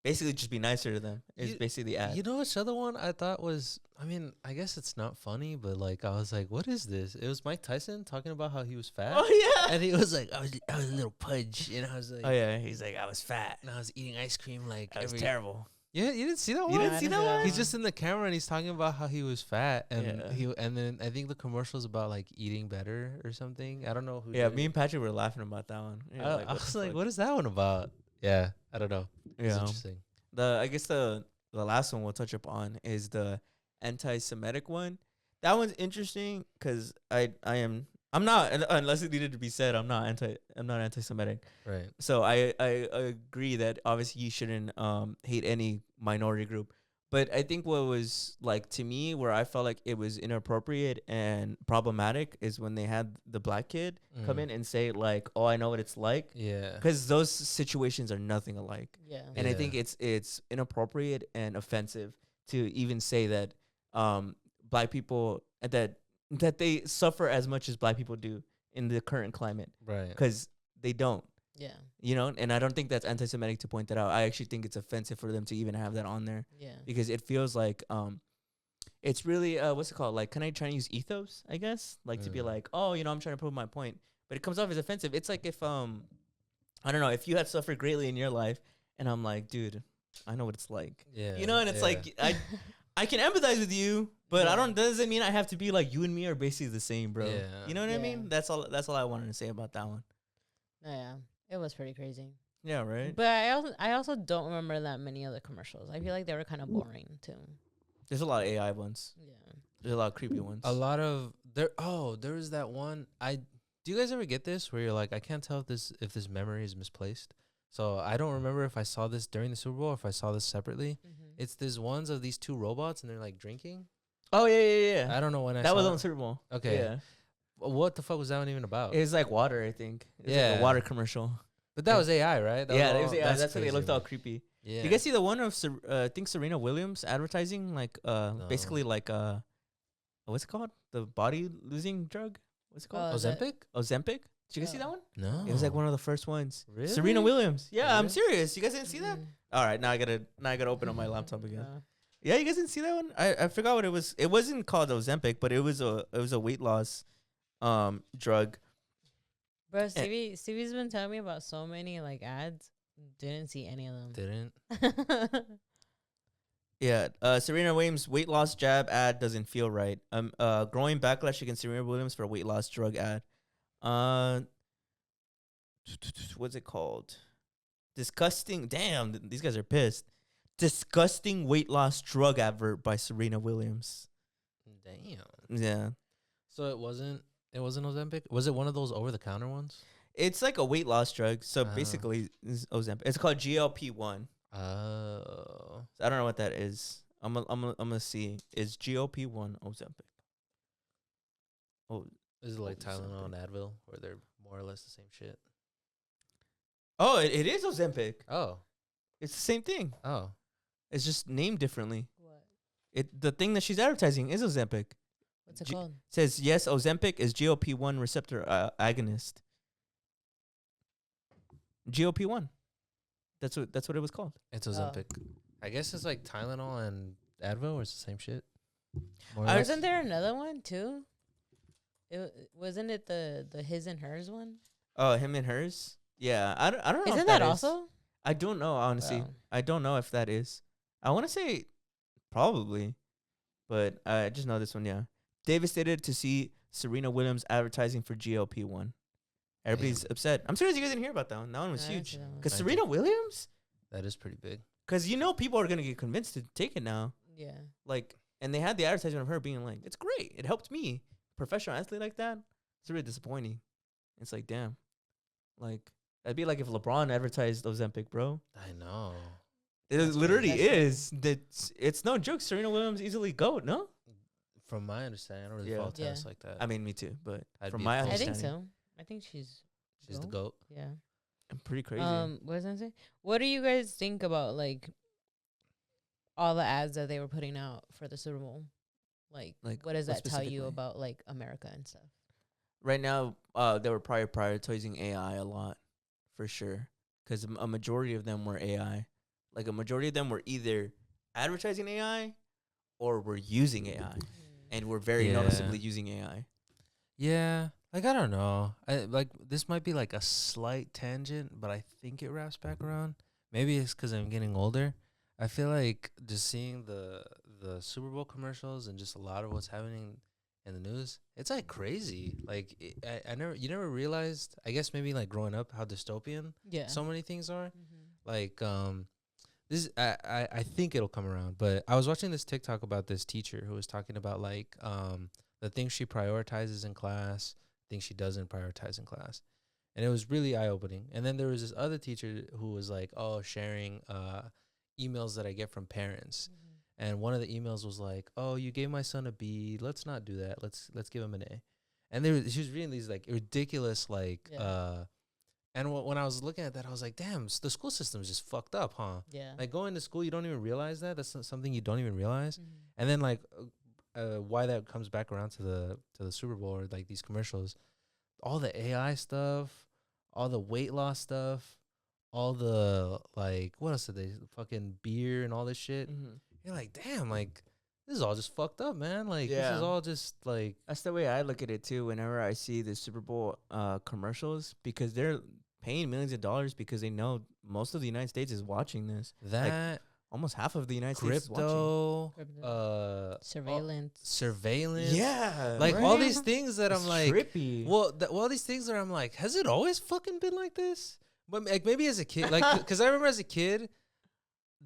basically just be nicer to them. Is basically the ad. You know which other one I thought was? I mean, I guess it's not funny, but like I was like, what is this? It was Mike Tyson talking about how he was fat. Oh yeah. And he was like, I was a little pudge, and I was like, Oh yeah. He's like, I was fat. and I was eating ice cream like That was terrible. Yeah, you didn't see that one. You didn't see that one? He's just in the camera and he's talking about how he was fat, and Yeah. and then I think the commercial's about like eating better or something. I don't know who. Yeah, did me it. and Patrick were laughing about that one. Yeah, I was like, what is that one about? Yeah, I don't know. It's Yeah. interesting. I guess the last one we'll touch up on is the anti-Semitic one. That one's interesting because I'm not, unless it needed to be said, I'm not anti-Semitic. Right. So I agree that obviously you shouldn't hate any minority group. But I think what was like to me where I felt like it was inappropriate and problematic is when they had the black kid come in and say like, "Oh, I know what it's like." Yeah. Because those situations are nothing alike. Yeah. And I think it's inappropriate and offensive to even say that black people that they suffer as much as black people do in the current climate, Right. because they don't. Yeah. You know, and I don't think that's anti-Semitic to point that out. I actually think it's offensive for them to even have that on there, Yeah. because it feels like it's really what's it called? Like, can I try to use ethos? I guess like to be like, oh, you know, I'm trying to prove my point, but it comes off as offensive. It's like if I don't know, if you had suffered greatly in your life, and I'm like, dude, I know what it's like. Yeah. You know, and it's like I can empathize with you, but I don't. Doesn't mean I have to be like you and me are basically the same, bro. Yeah. You know what I Yeah. mean? That's all I wanted to say about that one. Yeah. It was pretty crazy. Yeah, right. But I also don't remember that many other commercials. I feel like they were kind of boring too. There's a lot of AI ones. Yeah. There's a lot of creepy ones. A lot of there. Oh, there was that one. Do you guys ever get this where you're like, I can't tell if this memory is misplaced. So I don't remember if I saw this during the Super Bowl or if I saw this separately. Mm-hmm. It's these ones of these 2 robots and they're like drinking. Oh yeah. I don't know when I That saw was it. on Super Bowl. Okay. Yeah. What the fuck was that one even about? It's like water, I think. It's like Yeah. a water commercial. But that was AI, right? That Yeah, was it was all- AI. That's why they crazy, looked all man. creepy. Yeah. You guys see the one of I think Serena Williams advertising like basically like what's it called? The body losing drug? What's it called? Ozempic? Ozempic? Did you guys see that one? No. It was like one of the first ones. Really? Serena Williams. Yeah, I'm Really? serious. You guys didn't see that? Mm-hmm. All right, now I gotta open up my laptop again. Yeah, you guys didn't see that one? I forgot what it was. It wasn't called Ozempic, but it was a weight loss drug. Bro, Stevie's been telling me about so many like ads. Didn't see any of them. Didn't. Yeah, Serena Williams weight loss jab ad doesn't feel right. Growing backlash against Serena Williams for weight loss drug ad. What's it called? Disgusting. Damn, these guys are pissed. Disgusting weight loss drug advert by Serena Williams. Damn. Yeah, So it wasn't Ozempic? Was it one of those over the counter ones? it's like a weight loss drug. So Oh. basically, it's Ozempic. It's called GLP-1. Oh. I don't know what that is. I'm gonna see. Is GLP-1 Ozempic? Oh, Is it like Tylenol Ozempic. and Advil where they're more or less the same shit? oh, it is Ozempic. Oh. It's the same thing. Oh. It's just named differently. What? The thing that she's advertising is Ozempic. What's it G- called? Says yes, Ozempic is GLP-1 receptor agonist. GLP-1. That's what it was called. It's Oh. Ozempic. I guess it's like Tylenol and Advil, or it's the same shit. More or less. Wasn't there another one too? Wasn't it the his and hers one? Oh, him and hers. Yeah, I don't know. Isn't if that is. also? I don't know, honestly. Oh. I don't know if that is. I want to say probably, but I just know this one. Yeah, devastated to see Serena Williams advertising for GLP-1. Everybody's Damn. upset. I'm serious. You guys didn't hear about that one. That one was I didn't huge. see that one. Because I Serena Williams. That is pretty big. Because people are gonna get convinced to take it now. Yeah. Like And they had the advertisement of her being like, it's great. It helped me. Professional athlete like that. It's really disappointing. It's like, damn. Like, that'd be like if LeBron advertised Ozempic, bro. I know. It literally is. It's no joke. Serena Williams easily GOAT, no? From my understanding, I don't really follow tennis like that. I mean, me too. But I'd from be my opposed. I think understanding. so. I think she's the GOAT. Yeah. I'm pretty crazy. What was I saying? What do you guys think about like all the ads that they were putting out for the Super Bowl? Like what does that tell you about like America and stuff? Right now, they were probably prioritizing AI a lot, for sure. Because a majority of them were AI. Like, a majority of them were either advertising AI or were using AI. And we're very noticeably using AI. Yeah. Like, I don't know. This might be like a slight tangent, but I think it wraps back around. Maybe it's because I'm getting older. I feel like just seeing the Super Bowl commercials and just a lot of what's happening in the news, it's like crazy. Like, you never realized, I guess maybe like growing up, how dystopian so many things are. Like, I think it'll come around, but I was watching this TikTok about this teacher who was talking about like the things she prioritizes in class, things she doesn't prioritize in class. And it was really eye-opening. And then there was this other teacher who was like, sharing emails that I get from parents. And one of the emails was like, "Oh, you gave my son a B. Let's not do that. Let's give him an A." And she was reading these like ridiculous like and when I was looking at that, I was like, "Damn, the school system is just fucked up, huh?" Yeah. Like, going to school, you don't even realize that. That's something you don't even realize. And then like why that comes back around to the Super Bowl, or like these commercials, all the AI stuff, all the weight loss stuff, all the like, what else did they fucking beer and all this shit. You're like, damn, like, this is all just fucked up, man. Like, this is all just like. That's the way I look at it too. Whenever I see the Super Bowl commercials, because they're paying millions of dollars because they know most of the United States is watching this. That almost half of the United States is crypto, surveillance. Yeah, like all these things that it's I'm like, trippy. Well, all these things that I'm like, has it always fucking been like this? But like maybe as a kid, like, because I remember as a kid,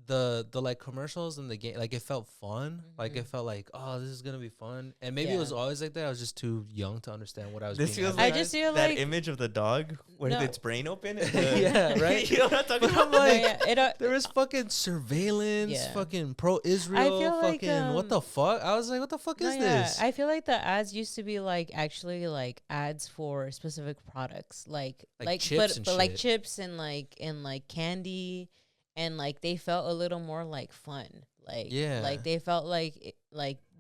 the like commercials and the game, like, it felt fun. Like, it felt like, oh, this is gonna be fun. And maybe it was always like that. I was just too young to understand what I was. This being feels I like just feel that like image of the dog with its brain open. Yeah, right. You know what I'm talking But about? I'm like, there was fucking surveillance, fucking pro-Israel, fucking like, what the fuck? I was like, what the fuck is this? I feel like the ads used to be like actually like ads for specific products, like chips but like chips and like candy. And like they felt a little more like fun, like like they felt like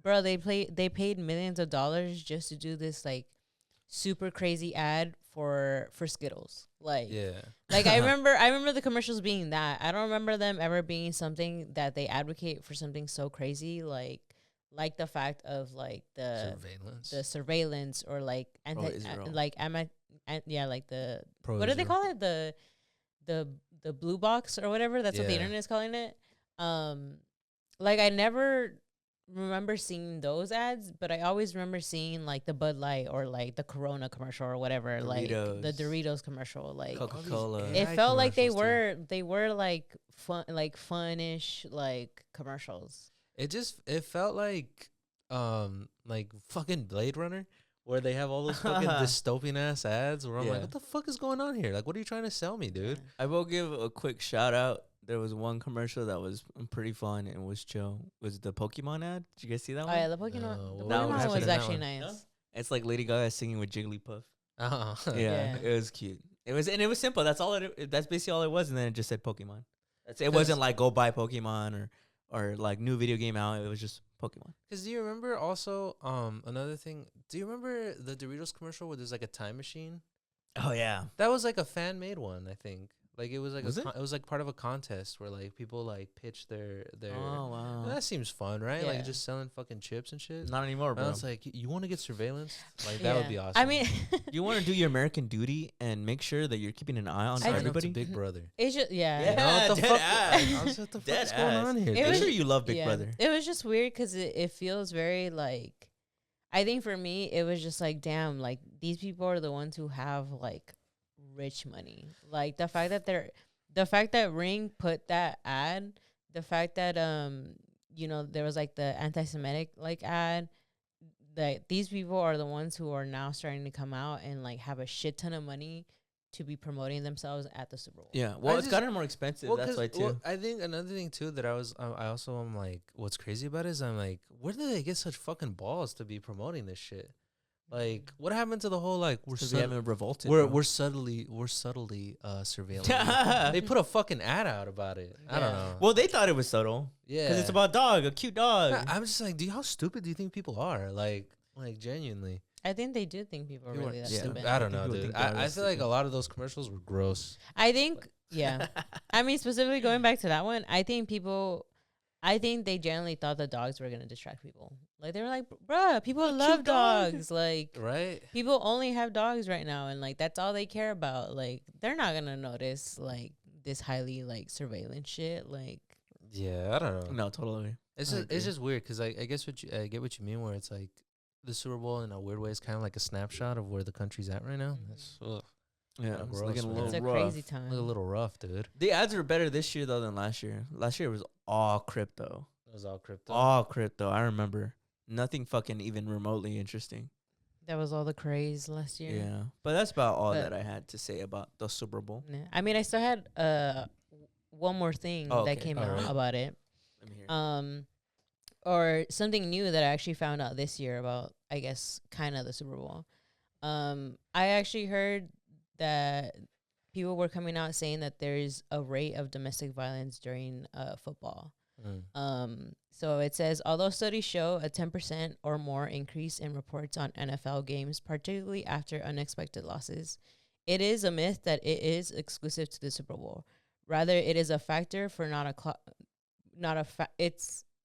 bro, they paid millions of dollars just to do this like super crazy ad for Skittles, like like I remember the commercials being that. I don't remember them ever being something that they advocate for something so crazy like the fact of like the surveillance or like like the what do they call it, the blue box or whatever, that's what the internet is calling it. Like, I never remember seeing those ads, but I always remember seeing like the Bud Light or like the Corona commercial or whatever, Doritos. Like the Doritos commercial, like Coca-Cola. It felt like they were like fun, like funnish like commercials. It felt like fucking Blade Runner, where they have all those fucking dystopian ass ads where I'm like, what the fuck is going on here? Like, what are you trying to sell me, dude? I will give a quick shout out. There was one commercial that was pretty fun and was chill. Was the Pokemon ad? Did you guys see that one? Oh yeah, the Pokemon. The Pokemon was actually nice. No? It's like Lady Gaga singing with Jigglypuff. Oh yeah, it was cute. It was simple. That's all. That's basically all it was. And then it just said Pokemon. It wasn't like go buy Pokemon or like new video game out. It was just Pokemon. Because do you remember also another thing? Do you remember the Doritos commercial where there's like a time machine? Oh yeah, that was like a fan made one, I think. Like, it was like it was like part of a contest where like people like pitch their. Oh wow, that seems fun, right? Yeah. Like just selling fucking chips and shit. Not anymore, bro. And it's like, you want to get surveillance? Like that would be awesome. I mean, you want to do your American duty and make sure that you're keeping an eye on everybody. Big Brother. It's just what the fuck? What the fuck's going on here? Make sure you love Big Brother. It was just weird because it feels very like. I think for me, it was just like, damn, like these people are the ones who have like rich money. Like the fact that Ring put that ad, the fact that there was like the anti-Semitic like ad. That these people are the ones who are now starting to come out and like have a shit ton of money to be promoting themselves at the Super Bowl. Yeah, well, it's gotten more expensive. That's why too. Well, I think another thing too that I also am like, what's crazy about it is I'm like, where do they get such fucking balls to be promoting this shit? Like, what happened to the whole like we haven't revolted? We're subtly surveilling. They put a fucking ad out about it. I don't know. Well, they thought it was subtle. Yeah, because it's about a cute dog. I'm just like, how stupid do you think people are? Like genuinely. I think they do think people are really that stupid. I don't know, dude. I feel like a lot of those commercials were gross. I think, yeah. I mean, specifically going back to that one, I think they generally thought the dogs were going to distract people. Like, they were like, bruh, people love dogs. Like, right? People only have dogs right now, and, like, that's all they care about. Like, they're not going to notice, like, this highly, like, surveillance shit. Like, yeah, I don't know. No, totally. It's just weird because I guess I get what you mean, where it's like the Super Bowl in a weird way is kind of like a snapshot of where the country's at right now. Yeah, it's looking a little it's a rough. crazy time. A little rough, dude. The ads were better this year though than last year. Last year was all crypto. It was all crypto. All crypto. I remember nothing fucking even remotely interesting. That was all the craze last year. Yeah, but that's about all that I had to say about the Super Bowl. Yeah. I mean, I still had one more thing that came out about it. Let me hear. Or something new that I actually found out this year about, I guess, kind of the Super Bowl. I actually heard that people were coming out saying that there's a rate of domestic violence during football. So it says, although studies show a 10% or more increase in reports on NFL games, particularly after unexpected losses, it is a myth that it is exclusive to the Super Bowl. Rather, it is a factor for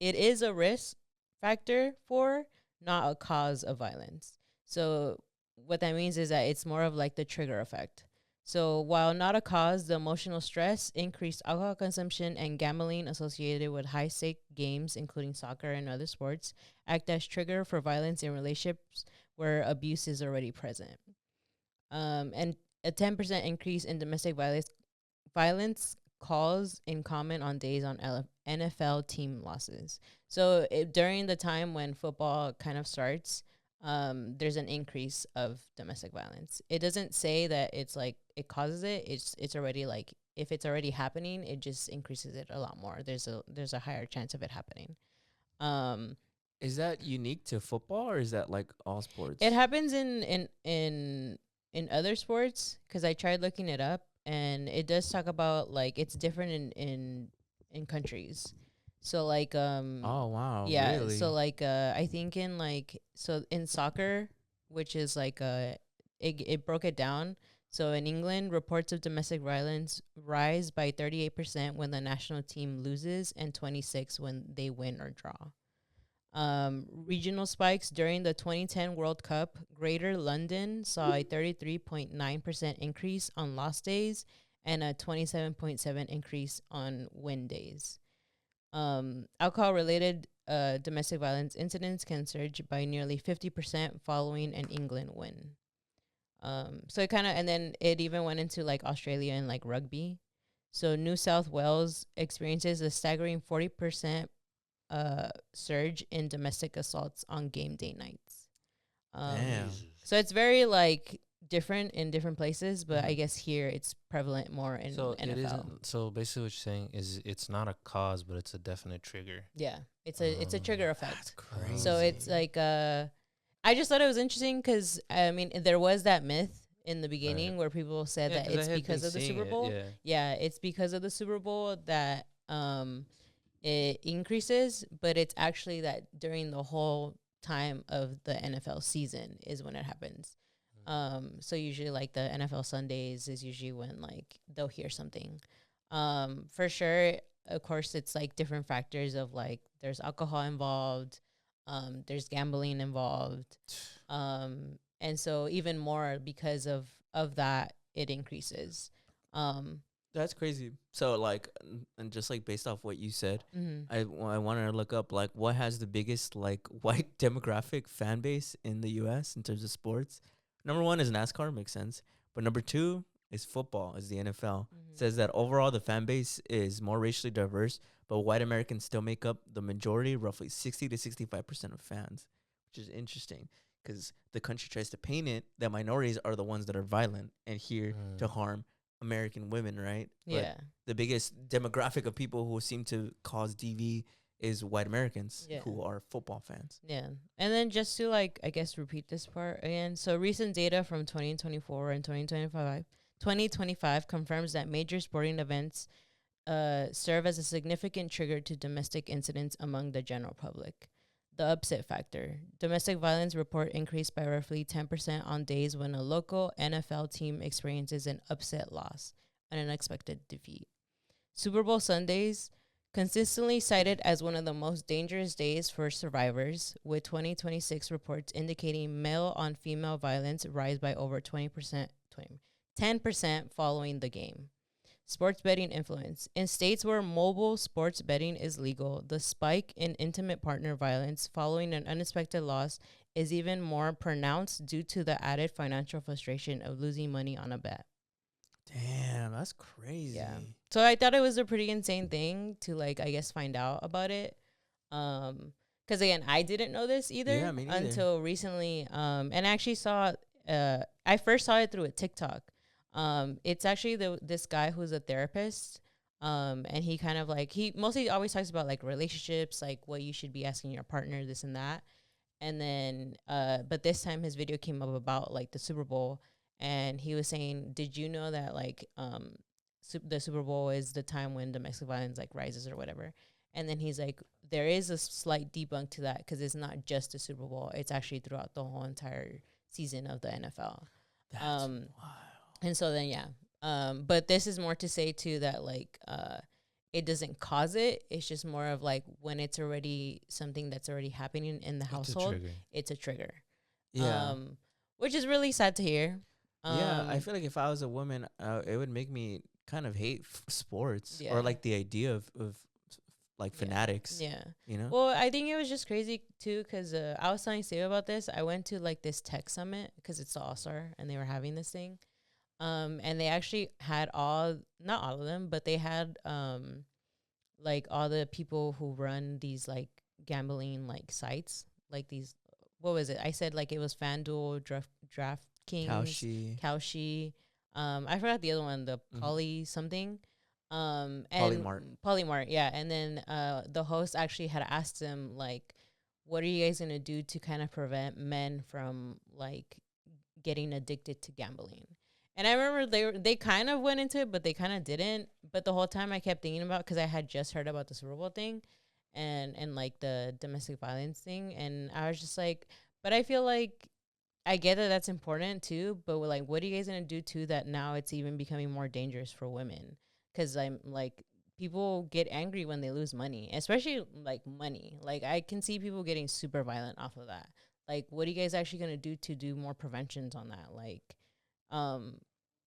it is a risk factor for, not a cause of violence. So what that means is that it's more of like the trigger effect. So while not a cause, the emotional stress, increased alcohol consumption, and gambling associated with high-stake games, including soccer and other sports, act as trigger for violence in relationships where abuse is already present. And a 10% increase in domestic violence calls in comment on days on NFL team losses. So during the time when football kind of starts, there's an increase of domestic violence. It doesn't say that it's like it causes it. It's already like, if it's already happening, it just increases it a lot more. There's a higher chance of it happening. Is that unique to football or is that like all sports? It happens in other sports, because I tried looking it up, and it does talk about like it's different in countries. So like oh wow, yeah, really? so like I think in soccer, which is like it broke it down. So in England, reports of domestic violence rise by 38% when the national team loses, and 26% when they win or draw. Regional spikes during the 2010 World Cup, Greater London saw a 33.9% increase on lost days and a 27.7% increase on win days. Alcohol-related domestic violence incidents can surge by nearly 50% following an England win. So it kind of, and then it even went into like Australia and like rugby. So New South Wales experiences a staggering 40% surge in domestic assaults on game day nights. Damn. So it's very like different in different places, but I guess here it's prevalent more in NFL. It isn't. So basically, what you're saying is it's not a cause, but it's a definite trigger. Yeah, it's a trigger effect. Crazy. So it's like I just thought it was interesting because I mean there was that myth in the beginning where people said that it's because of the Super Bowl. Yeah, it's because of the Super Bowl that it increases, but it's actually that during the whole time of the NFL season is when it happens. So usually like the NFL Sundays is usually when like they'll hear something. For sure, of course, it's like different factors of like there's alcohol involved, there's gambling involved, and so even more because of that it increases. That's crazy. So like, and just like based off what you said, I wanted to look up like what has the biggest like white demographic fan base in the U.S. in terms of sports. Number one is NASCAR, makes sense. But number two is football, is the NFL. Says that overall the fan base is more racially diverse, but white Americans still make up the majority, roughly 60 to 65% of fans, which is interesting because the country tries to paint it that minorities are the ones that are violent and here to harm American women, right? Yeah. But the biggest demographic of people who seem to cause DV is white Americans who are football fans. Yeah. And then just to like, I guess, repeat this part again. So recent data from 2024 and 2025 confirms that major sporting events serve as a significant trigger to domestic incidents among the general public. The upset factor. Domestic violence report increased by roughly 10% on days when a local NFL team experiences an upset loss, an unexpected defeat. Super Bowl Sundays, consistently cited as one of the most dangerous days for survivors, with 2026 reports indicating male-on-female violence rise by over 10% following the game. Sports betting influence. In states where mobile sports betting is legal, the spike in intimate partner violence following an unexpected loss is even more pronounced due to the added financial frustration of losing money on a bet. Damn, that's crazy. Yeah. So I thought it was a pretty insane thing to, like, I guess, find out about it. Because, again, I didn't know this either until recently. And I actually saw, I first saw it through a TikTok. It's actually this guy who's a therapist, and he kind of like, he mostly always talks about like relationships, like what you should be asking your partner, this and that. And then, but this time his video came up about like the Super Bowl, and he was saying, did you know that like, the Super Bowl is the time when domestic violence like rises or whatever? And then he's like, there is a slight debunk to that because it's not just the Super Bowl. It's actually throughout the whole entire season of the NFL. That's wild. And so then, but this is more to say too that like, it doesn't cause it. It's just more of like when it's already something that's already happening in the household, it's a trigger. Yeah. Which is really sad to hear. Yeah, I feel like if I was a woman, it would make me kind of hate sports or like the idea of like fanatics. Yeah. You know? Well, I think it was just crazy too because I was telling Steve about this. I went to like this tech summit because it's the All-Star and they were having this thing. And they actually had not all of them, but they had like all the people who run these like gambling like sites, like these, what was it? I said like it was FanDuel, DraftKings, Kalshi. I forgot the other one, the Poly something. And Polymart, yeah. And then the host actually had asked them like, what are you guys gonna do to kind of prevent men from like getting addicted to gambling? And I remember they kind of went into it, but they kind of didn't. But the whole time I kept thinking about, because I had just heard about the Super Bowl thing and like the domestic violence thing. And I was just like, but I feel like I get that that's important too. But like, what are you guys going to do too that now it's even becoming more dangerous for women? Because I'm like, people get angry when they lose money, especially like money. Like I can see people getting super violent off of that. Like, what are you guys actually going to do to do more preventions on that? Like,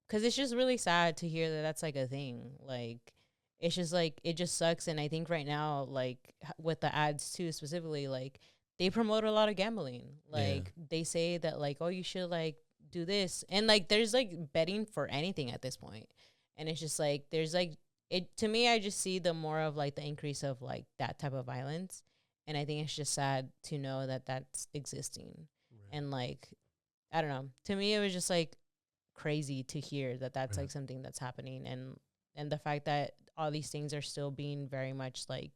because it's just really sad to hear that that's like a thing. Like, it's just like, it just sucks. And I think right now, like with the ads too, specifically, like they promote a lot of gambling. Like they say that like, oh, you should like do this. And like, there's like betting for anything at this point. And it's just like, there's like, it to me, I just see the more of like the increase of like that type of violence. And I think it's just sad to know that that's existing. Right. And like, I don't know, to me, it was just like, crazy to hear that that's like something that's happening, and the fact that all these things are still being very much like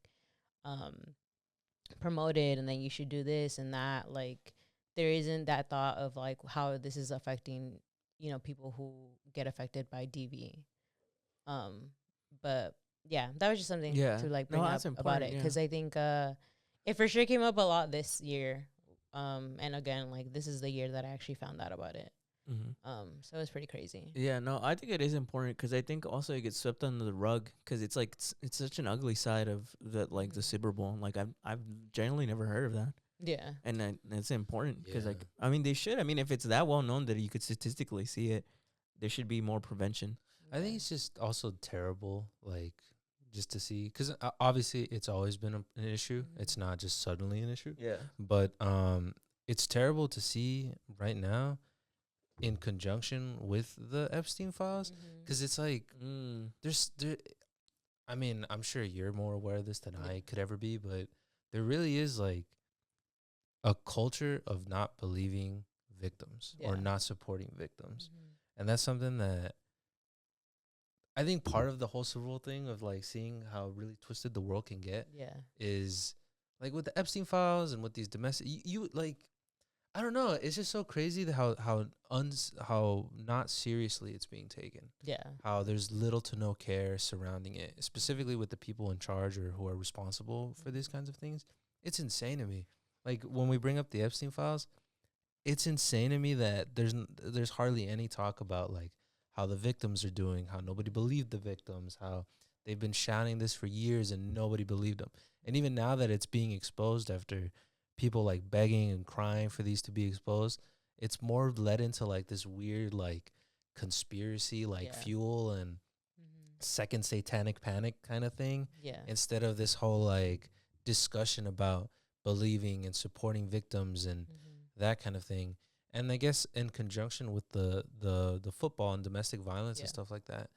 promoted, and then you should do this and that. Like there isn't that thought of like how this is affecting, you know, people who get affected by DV. But yeah, that was just something to like bring up about it, because I think it for sure came up a lot this year. And again, like this is the year that I actually found out about it. So it's pretty crazy. Yeah, no, I think it is important because I think also it gets swept under the rug because it's like it's such an ugly side of the like the Super Bowl. Like I've generally never heard of that. Yeah, and it's important because like I mean they should. I mean if it's that well known that you could statistically see it, there should be more prevention. I think it's just also terrible, like just to see, because obviously it's always been an issue. It's not just suddenly an issue. Yeah, but it's terrible to see right now. in conjunction with the Epstein files, because it's like I mean, I'm sure you're more aware of this than I could ever be, but there really is like a culture of not believing victims or not supporting victims. And that's something that I think part of the whole civil thing of like seeing how really twisted the world can get is like with the Epstein files and with these domestic, you like, I don't know. It's just so crazy that how not seriously it's being taken. Yeah. How there's little to no care surrounding it, specifically with the people in charge or who are responsible for these kinds of things. It's insane to me. Like when we bring up the Epstein files, it's insane to me that there's hardly any talk about like how the victims are doing, how nobody believed the victims, how they've been shouting this for years and nobody believed them. And even now that it's being exposed after people like begging and crying for these to be exposed, it's more led into like this weird like conspiracy like fuel and second satanic panic kind of thing, instead of this whole like discussion about believing and supporting victims and that kind of thing. And I guess in conjunction with the football and domestic violence and stuff like that,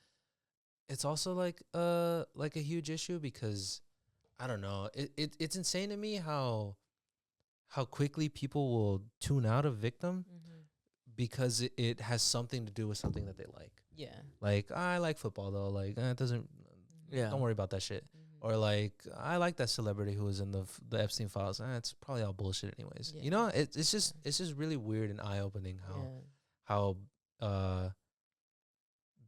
it's also like a huge issue because I don't know, it's insane to me how quickly people will tune out a victim because it has something to do with something that they like. Yeah. Like, I like football, though. Like, it doesn't... Yeah. Don't worry about that shit. Or, like, I like that celebrity who was in the Epstein files. It's probably all bullshit anyways. Yeah. You know, it's just really weird and eye-opening how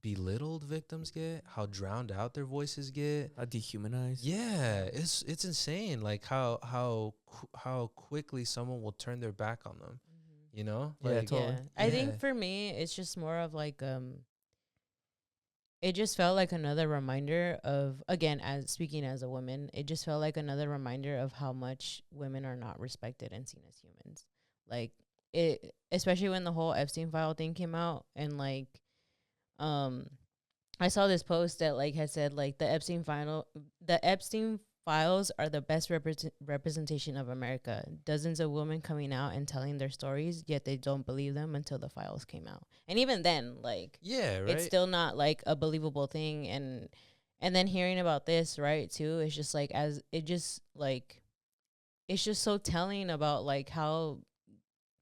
belittled victims get, how drowned out their voices get, how dehumanized. Yeah, it's insane. Like how quickly someone will turn their back on them. You know? Like, yeah, totally. I think for me, it's just more of like it just felt like another reminder of, again, as speaking as a woman, it just felt like another reminder of how much women are not respected and seen as humans. Like it, especially when the whole Epstein file thing came out and like. I saw this post that like had said like the Epstein files are the best representation of America. Dozens of women coming out and telling their stories, yet they don't believe them until the files came out. And even then, like, it's still not like a believable thing. And then hearing about this, right, too, it's just like it's just so telling about like how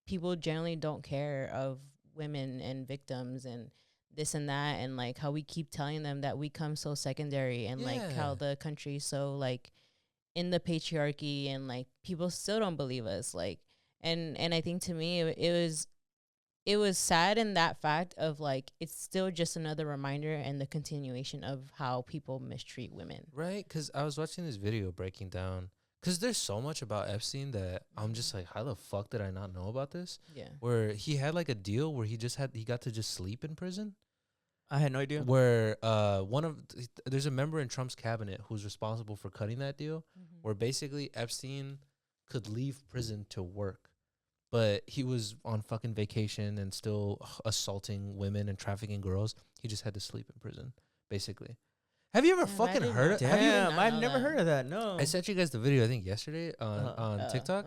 people generally don't care of women and victims and this and that, and like how we keep telling them that we come so secondary, and like how the country's so like in the patriarchy, and like people still don't believe us. Like, and I think to me it was sad in that fact of like it's still just another reminder and the continuation of how people mistreat women. Right, because I was watching this video breaking down, because there's so much about Epstein that I'm just like, how the fuck did I not know about this? Yeah. Where he had like a deal where he got to just sleep in prison. I had no idea. Where there's a member in Trump's cabinet who's responsible for cutting that deal, where basically Epstein could leave prison to work, but he was on fucking vacation and still assaulting women and trafficking girls. He just had to sleep in prison, basically. Have you ever fucking heard of it? I've never heard of that. No. I sent you guys the video, I think, yesterday on TikTok.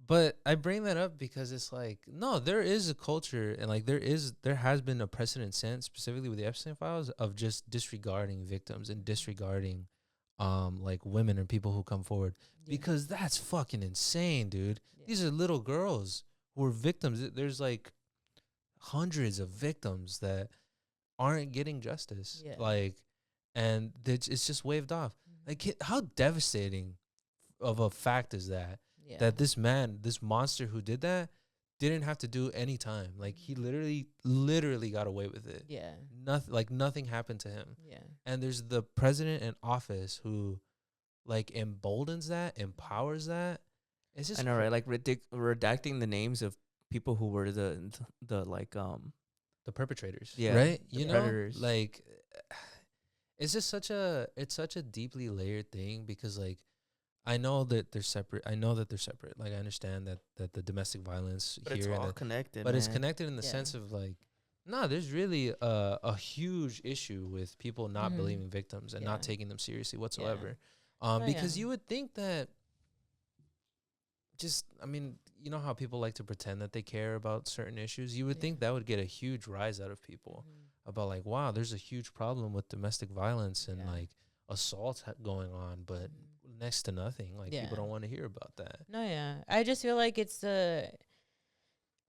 But I bring that up because it's like, no, there is a culture, and like there has been a precedent set, specifically with the Epstein files, of just disregarding victims and disregarding like women and people who come forward, because that's fucking insane, dude. These are little girls who are victims. There's like hundreds of victims that aren't getting justice. Like, and it's just waved off. Like, how devastating of a fact is that? That this monster who did that, didn't have to do any time. Like, he literally got away with it. Yeah. Nothing happened to him. Yeah. And there's the president in office who, like, emboldens that, empowers that. It's just, I know, right? Like, redacting the names of people who were the perpetrators. Yeah. Right? You know, predators. Like, it's just such a deeply layered thing, because, like, I know that they're separate. Like, I understand that the domestic violence but here, it's all connected. But it's connected in the sense of like, no, there's really a huge issue with people not believing victims and not taking them seriously whatsoever. Because you would think that, just, I mean, you know how people like to pretend that they care about certain issues? You would think that would get a huge rise out of people about like, wow, there's a huge problem with domestic violence and like assault going on, but next to nothing. Like people don't want to hear about that. No, yeah. I just feel like it's to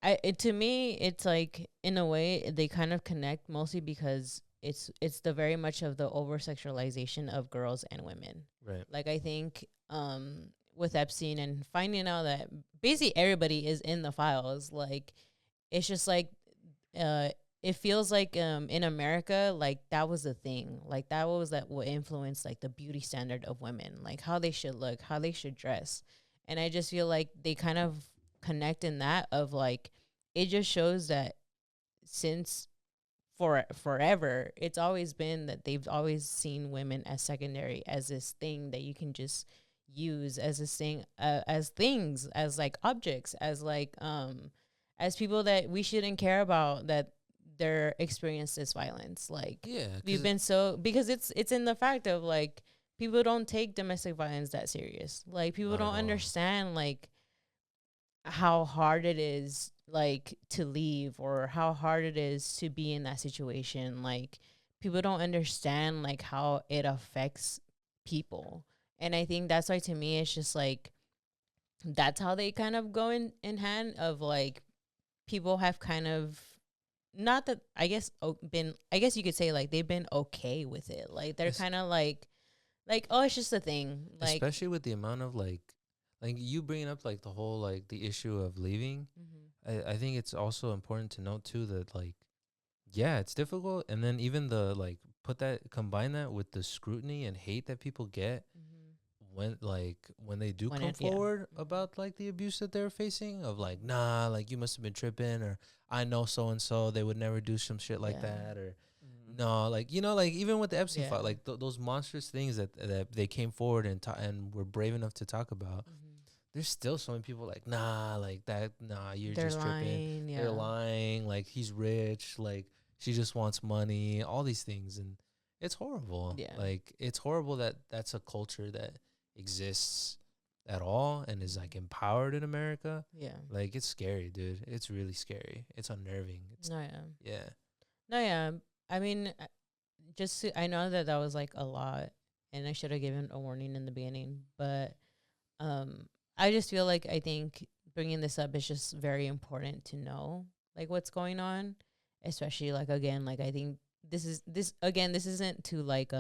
me, it's like in a way they kind of connect mostly because it's the very much of the over sexualization of girls and women. Right. Like I think with Epstein and finding out that basically everybody is in the files, like it's just like it feels like in America, like that was the thing. Like that was what influenced like the beauty standard of women, like how they should look, how they should dress. And I just feel like they kind of connect in that of like, it just shows that since forever, it's always been that they've always seen women as secondary, as this thing that you can just use as this thing, as things, as like objects, as like as people that we shouldn't care about, that they're experienced this violence. Like we've been so, because it's in the fact of like people don't take domestic violence that serious. Like people don't understand like how hard it is like to leave, or how hard it is to be in that situation. Like people don't understand like how it affects people. And I think that's why to me it's just like that's how they kind of go in hand of like people have kind of, not that I guess I guess you could say like they've been okay with it. Like they're kind of like oh, it's just a thing. Like especially with the amount of like you bringing up like the whole like the issue of leaving. I think it's also important to note too that like it's difficult, and then even the like combine that with the scrutiny and hate that people get when they do come forward about like the abuse that they're facing, of like, nah, like you must have been tripping, or I know so and so, they would never do some shit like that, or no, like, you know, like even with the Epstein file, like those monstrous things that they came forward and were brave enough to talk about. There's still so many people like, nah, like that, nah, they're just tripping. They're lying. Like he's rich. Like she just wants money. All these things, and it's horrible. Yeah, like it's horrible that that's a culture that exists at all and is like empowered in America. Yeah, like it's scary, dude. It's really scary. It's unnerving. I mean, I know that was like a lot, and I should have given a warning in the beginning, but I just feel like I think bringing this up is just very important to know like what's going on, especially like again, like I think this isn't to like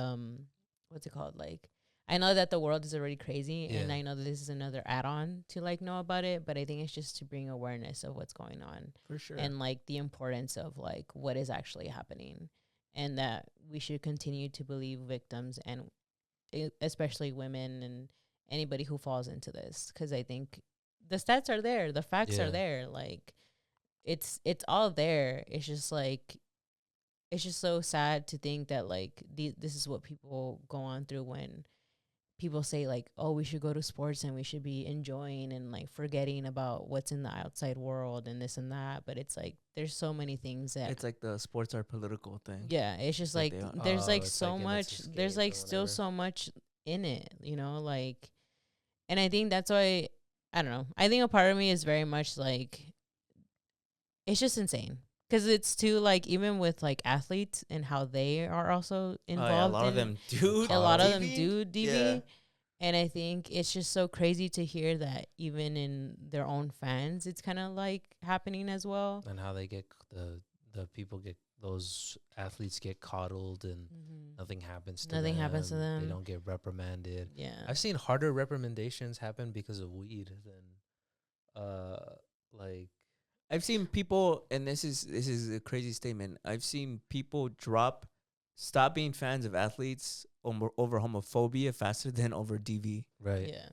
what's it called, like I know that the world is already crazy, and I know that this is another add-on to like know about it, but I think it's just to bring awareness of what's going on, for sure, and like the importance of like what is actually happening, and that we should continue to believe victims, and especially women and anybody who falls into this, because I think the stats are there, the facts are there, like it's all there. It's just like it's just so sad to think that like this is what people go on through when people say like, oh, we should go to sports and we should be enjoying and like forgetting about what's in the outside world and this and that. But it's like there's so many things that it's like the sports are political thing. Yeah, it's just like there's like so much, there's like still so much in it, you know, like. And I think that's why, I don't know, I think a part of me is very much like, it's just insane. Because it's too, like, even with, like, athletes and how they are also involved. A lot of them do DV. Yeah. And I think it's just so crazy to hear that even in their own fans, it's kind of, like, happening as well. And how they get, the people get, those athletes get coddled and nothing happens to them. Nothing happens to them. They don't get reprimanded. Yeah. I've seen harder reprimandations happen because of weed than, like, I've seen people, and this is a crazy statement, I've seen people stop being fans of athletes over homophobia faster than over DV. Right. Yeah.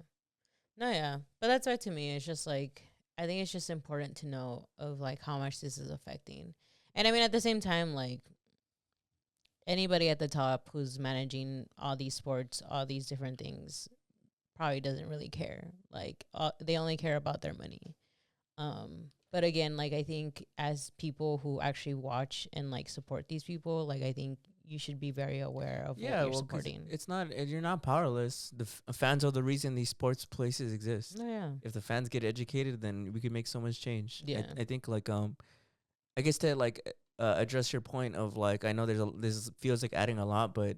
No, yeah. But that's why to me, it's just like, I think it's just important to know of like how much this is affecting. And I mean, at the same time, like anybody at the top who's managing all these sports, all these different things, probably doesn't really care. Like they only care about their money. But again, like I think as people who actually watch and like support these people, like I think you should be very aware of what you're supporting. It's not, you're not powerless. The fans are the reason these sports places exist. Oh, yeah. If the fans get educated, then we can make so much change. Yeah. I think like I guess to like address your point of like, I know this feels like adding a lot, but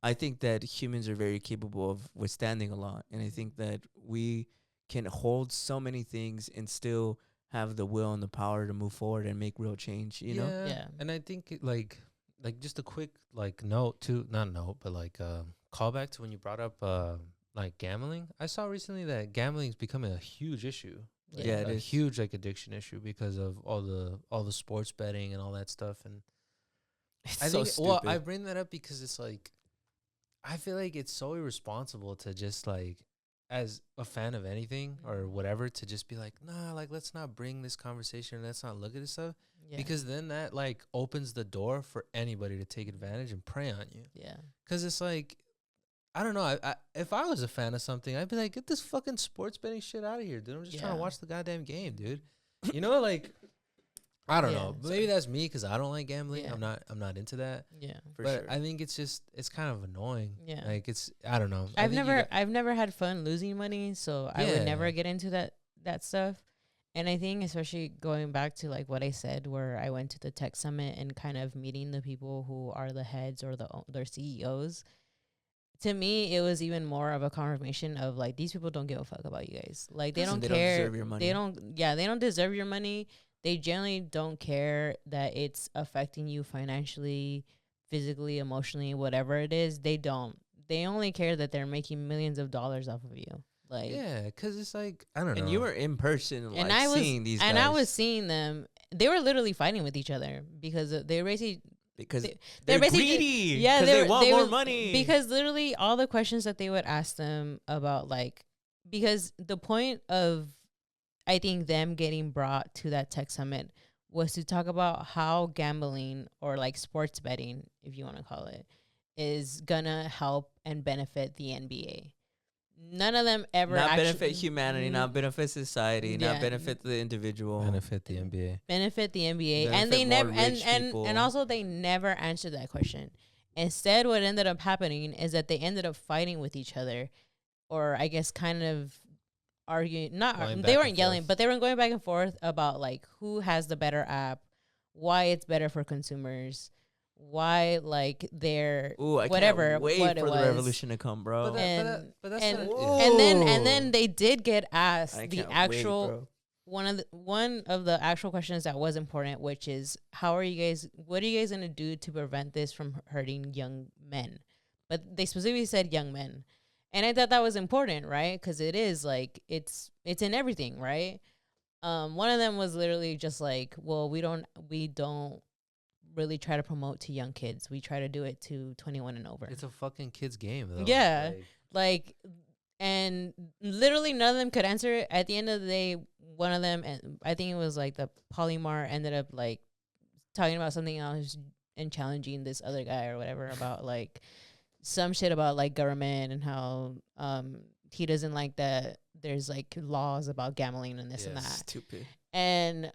I think that humans are very capable of withstanding a lot, and I think that we can hold so many things and still have the will and the power to move forward and make real change. You know? Yeah. And I think like just a quick like note to not note, but like callback to when you brought up like gambling. I saw recently that gambling is becoming a huge issue. Like, Yeah, it a is. huge like addiction issue because of all the sports betting and all that stuff. And It's I so think stupid. well, I bring that up because it's like I feel like it's so irresponsible to just like as a fan of anything or whatever to just be like, nah, like let's not bring this conversation, let's not look at this stuff. Yeah. Because then that like opens the door for anybody to take advantage and prey on you. Yeah. Because it's like, I don't know. I if I was a fan of something, I'd be like, get this fucking sports betting shit out of here, dude. I'm just trying to watch the goddamn game, dude. You know, like, I don't know. Maybe that's me because I don't like gambling. Yeah. I'm not into that. Yeah. For But sure. I think it's kind of annoying. Yeah. Like I don't know. I've never had fun losing money, so I would never Yeah. get into that stuff. And I think especially going back to like what I said, where I went to the tech summit and kind of meeting the people who are the heads or their CEOs. To me, it was even more of a confirmation of like, these people don't give a fuck about you guys. Like they don't care. Don't deserve your money. They don't deserve your money. They generally don't care that it's affecting you financially, physically, emotionally, whatever it is. They don't. They only care that they're making millions of dollars off of you. Like, yeah, because it's like, I don't know. And you were in person, and like, seeing these guys. And I was seeing them. They were literally fighting with each other because they were basically because they're basically greedy. Yeah, they want more money. Because literally all the questions that they would ask them about, like, because the point of, I think, them getting brought to that tech summit was to talk about how gambling or like sports betting, if you want to call it, is gonna help and benefit the NBA. None of them ever not benefit humanity, not benefit society, not benefit the individual, benefit the NBA, benefit the NBA, benefit and they never people. and also they never answered that question. Instead, what ended up happening is that they ended up fighting with each other, or I guess kind of arguing. They weren't yelling, but they were going back and forth about like who has the better app, why it's better for consumers, why like they're whatever. Can't wait what for it the was. revolution to come, bro. And and then they did get asked I the can't actual. wait, bro. One of the actual questions that was important, which is what are you guys going to do to prevent this from hurting young men? But they specifically said young men. And I thought that was important, right? Because it is like, it's in everything, right? One of them was literally just like, well, we don't really try to promote to young kids. We try to do it to 21 and over. It's a fucking kid's game, though. Yeah. Like, and literally none of them could answer it. At the end of the day, one of them, and I think it was like the Polymar, ended up like talking about something else and challenging this other guy or whatever about like some shit about like government and how he doesn't like that there's like laws about gambling and this and that. Stupid. And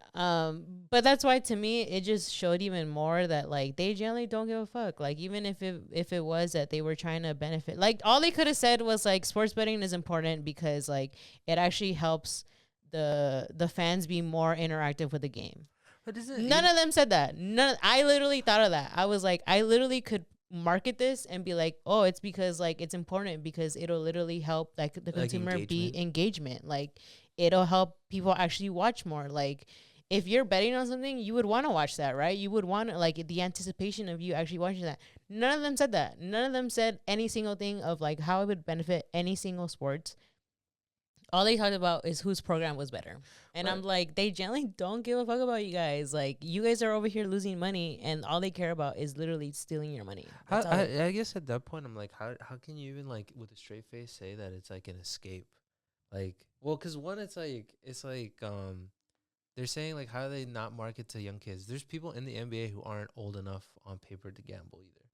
but that's why to me it just showed even more that like they generally don't give a fuck. Like even if it was that they were trying to benefit, like all they could have said was like sports betting is important because like it actually helps the fans be more interactive with the game. But None of them said that. I literally thought of that. I was like, I literally could market this and be like, oh, it's because like it's important because it'll literally help like the consumer be engagement. Like it'll help people actually watch more. Like if you're betting on something, you would want to watch that, right? You would want like the anticipation of you actually watching that. None of them said that. None of them said any single thing of like how it would benefit any single sport. All they talked about is whose program was better. And right. I'm like, they generally don't give a fuck about you guys. Like, you guys are over here losing money, and all they care about is literally stealing your money. I guess at that point, I'm like, how can you even, like, with a straight face say that it's, like, an escape? Like, well, because one, it's like, they're saying, like, how do they not market to young kids? There's people in the NBA who aren't old enough on paper to gamble either.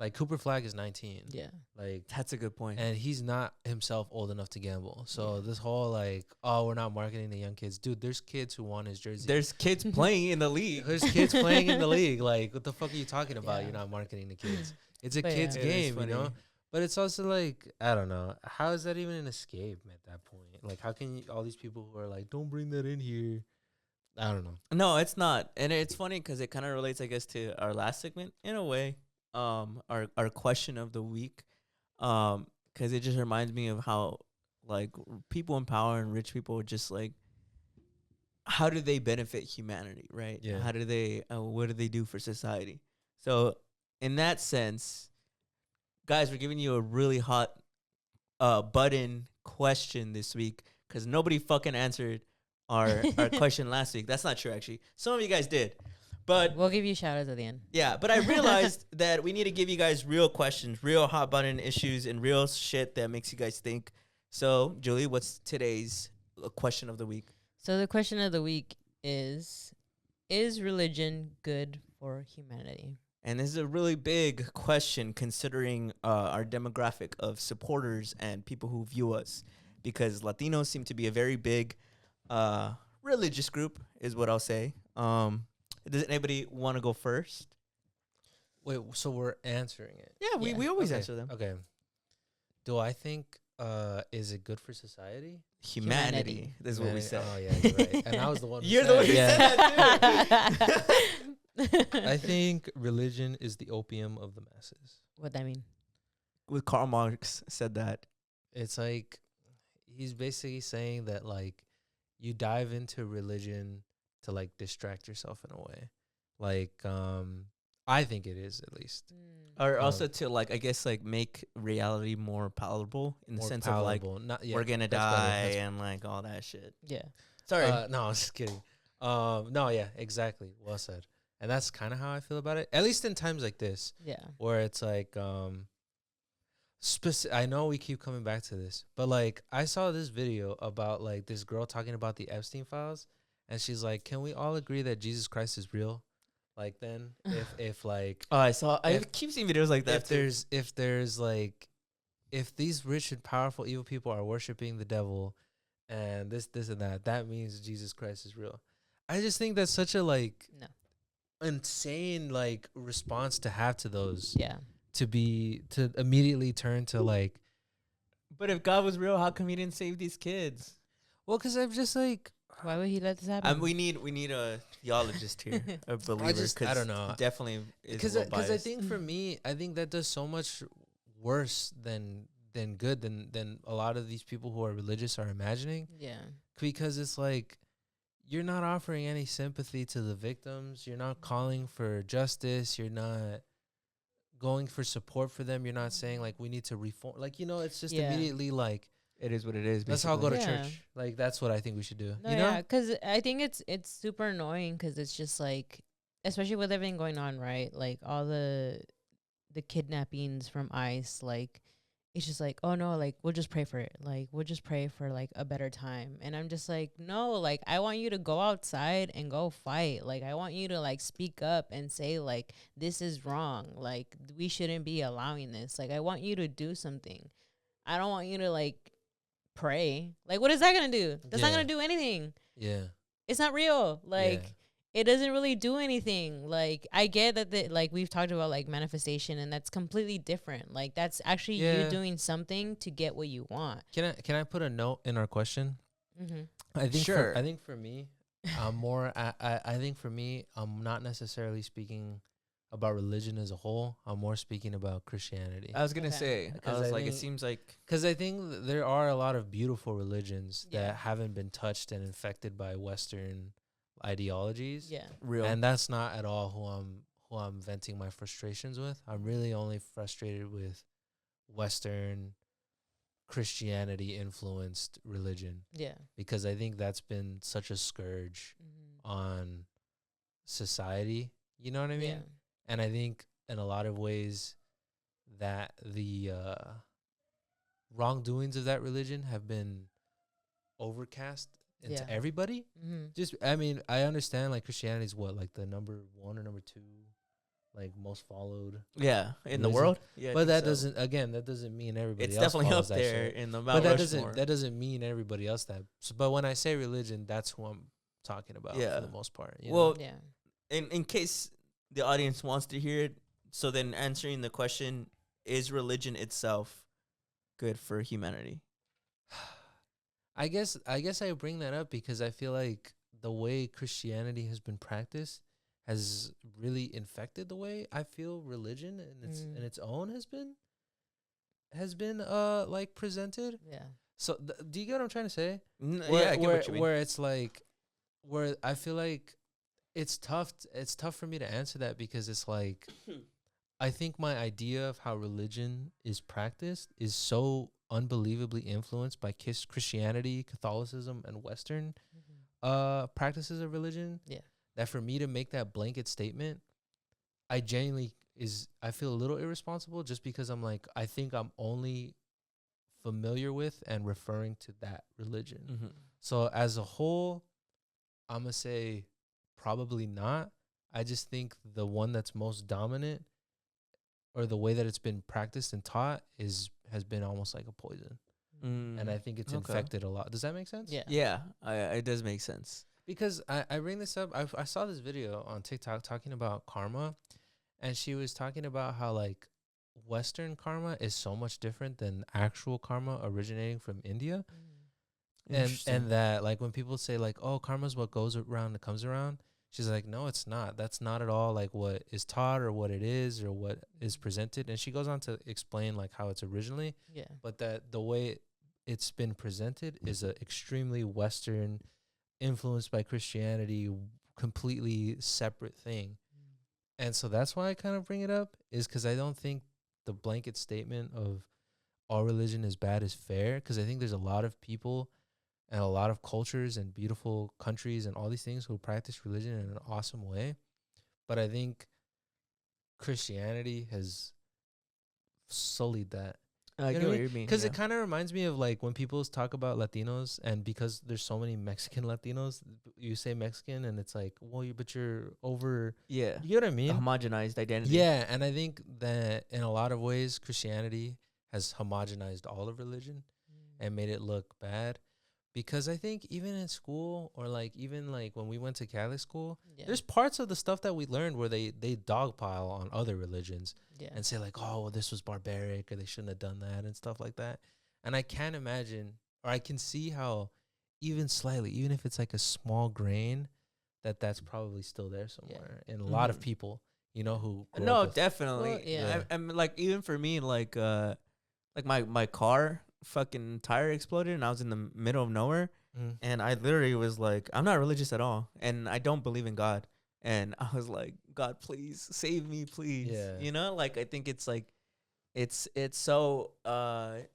Like Cooper Flag is 19. Yeah. Like That's a good point. and he's not himself old enough to gamble. So this whole like, oh, we're not marketing to young kids. Dude, there's kids who want his jersey. There's kids playing in the league. There's kids playing in the league. Like, what the fuck are you talking about? Yeah. You're not marketing to kids. It's a But kid's yeah. game, you know? But it's also like, I don't know. How is that even an escape at that point? Like, how can you, all these people who are like, don't bring that in here? I don't know. No, it's not. And it's funny because it kind of relates, I guess, to our last segment in a way. Our question of the week. Because it just reminds me of how, like, people in power and rich people just, like, how do they benefit humanity, right? Yeah. How do they, what do they do for society? So, in that sense, guys, we're giving you a really hot button question this week because nobody fucking answered our question last week. That's not true, actually. Some of you guys did. But We'll give you shout outs at the end. yeah, but I realized that we need to give you guys real questions, real hot button issues, and real shit that makes you guys think. So, Julie, what's today's question of the week? So the question of the week is religion good for humanity? And this is a really big question considering our demographic of supporters and people who view us, because Latinos seem to be a very big religious group, is what I'll say. Does anybody want to go first? Wait, so we're answering it? Yeah, Yeah. we always Okay, answer them. Okay. Do I think, is it good for society? Humanity. This is what we said. Oh, yeah, you're right. And I was the one who You're the one who yeah. said that too. I think religion is the opium of the masses. What that mean? With Karl Marx said that. It's like, he's basically saying that, like, you dive into religion to, like, distract yourself in a way. Like, I think it is, at least. Or also to, like, I guess, like, make reality more palatable in the More sense palatable. of, like, Not, yeah, we're going to that's better. die That's- and, like, all that shit. Yeah. Sorry. no, I was just kidding. No, yeah, exactly. Well said. And that's kind of how I feel about it. At least in times like this, Yeah. where it's like, I know we keep coming back to this, but, like, I saw this video about, like, this girl talking about the Epstein files, and she's like, can we all agree that Jesus Christ is real? Like, then if like, Oh, I if- keep seeing videos like that. if there's like, if these rich and powerful evil people are worshiping the devil and this and that means Jesus Christ is real. I just think that's such a, like, No. insane, like, response to have to those, Yeah. to immediately turn to, like, But if God was real, how come he didn't save these kids? well, because I'm just like, Why would he let this happen? We need a theologist here, a believer. I don't know. Definitely is because a little I biased. think for me, I think that does so much worse than good than a lot of these people who are religious are imagining. Yeah. Because it's like, you're not offering any sympathy to the victims. You're not calling for justice. You're not going for support for them. You're not saying, like, we need to reform. Like, you know, it's just Yeah. immediately like, it is what it is. let's all go to Yeah. church. Like, that's what I think we should do. No, you know? yeah, because I think it's super annoying because it's just like, especially with everything going on, right? Like all the kidnappings from ICE, like it's just like, oh no, like we'll just pray for it. Like we'll just pray for like a better time. And I'm just like, no, like I want you to go outside and go fight. Like I want you to like speak up and say like this is wrong. Like we shouldn't be allowing this. Like I want you to do something. I don't want you to like pray. Like what is that gonna do? That's not Yeah. gonna do anything. Yeah. It's not real. Like Yeah. it doesn't really do anything. Like I get that like we've talked about like manifestation and that's completely different. Like that's actually Yeah. you doing something to get what you want. Can I put a note in our question? Mm-hmm. I think Sure. I think for me, I'm more. I think for me, I'm not necessarily speaking about religion as a whole. I'm more speaking about Christianity. I was gonna Okay. say. I Because was I like, it think- seems like Because I think there are a lot of beautiful religions Yeah. that haven't been touched and infected by Western ideologies. Yeah. real. And that's not at all who I'm venting my frustrations with. I'm really only frustrated with Western Christianity influenced religion, Yeah. because I think that's been such a scourge Mm-hmm. on society. You know what I mean? Yeah. And I think in a lot of ways that the wrongdoings of that religion have been overcast into Yeah. everybody. Mm-hmm. Just, I mean, I understand like Christianity is what, like the number one or number two, like most followed. Yeah, in the religion. world. Yeah, But that doesn't mean everybody It's else definitely up follows that there shit. in the But Mount that Rushmore. doesn't mean everybody else that. So, but when I say religion, that's who I'm talking about for the most part. You Well, know? Yeah. in case the audience wants to hear it, so then answering the question, is religion itself good for humanity? I guess I bring that up because I feel like the way Christianity has been practiced has really infected the way I feel religion in its own has been like presented. Yeah. So do you get what I'm trying to say? Yeah, I get what you mean. Where it's like where I feel like it's tough for me to answer that because it's like I think my idea of how religion is practiced is so unbelievably influenced by Christianity, Catholicism, and Western practices of religion. Yeah. That for me to make that blanket statement, I feel a little irresponsible just because I'm like, I think I'm only familiar with and referring to that religion. Mm-hmm. So as a whole, I'm going to say probably not. I just think the one that's most dominant or the way that it's been practiced and taught has been almost like a poison. And I think it's infected a lot. Does that make sense? Yeah. Yeah, it does make sense. Because I bring this up. I saw this video on TikTok talking about karma, and she was talking about how like Western karma is so much different than actual karma originating from India. And that like when people say like, oh, karma's what goes around and comes around, she's like, no, it's not. That's not at all like what is taught or what it is or what is presented. And she goes on to explain like how it's originally, but that the way it's been presented is a extremely Western, influenced by Christianity, completely separate thing. And so that's why I kind of bring it up, is because I don't think the blanket statement of all religion is bad is fair, because I think there's a lot of people and a lot of cultures and beautiful countries and all these things who practice religion in an awesome way. But I think Christianity has sullied that. I get what you mean. Because it kind of reminds me of like when people talk about Latinos, and because there's so many Mexican Latinos, you say Mexican and it's like, well, but you're over. Yeah. You get what I mean? A homogenized identity. Yeah. And I think that in a lot of ways, Christianity has homogenized all of religion and made it look bad. Because I think even in school, or like even like when we went to Catholic school, there's parts of the stuff that we learned where they dogpile on other religions and say like, oh, well, this was barbaric, or they shouldn't have done that and stuff like that. And I can't imagine, or I can see how even slightly, even if it's like a small grain, that's probably still there somewhere in a lot of people, you know, who no, definitely. Well, I'm like, even for me, like my car fucking tire exploded and I was in the middle of nowhere, and I literally was like, I'm not religious at all and I don't believe in God, and I was like, God, please save me, please. You know, like I think it's like it's so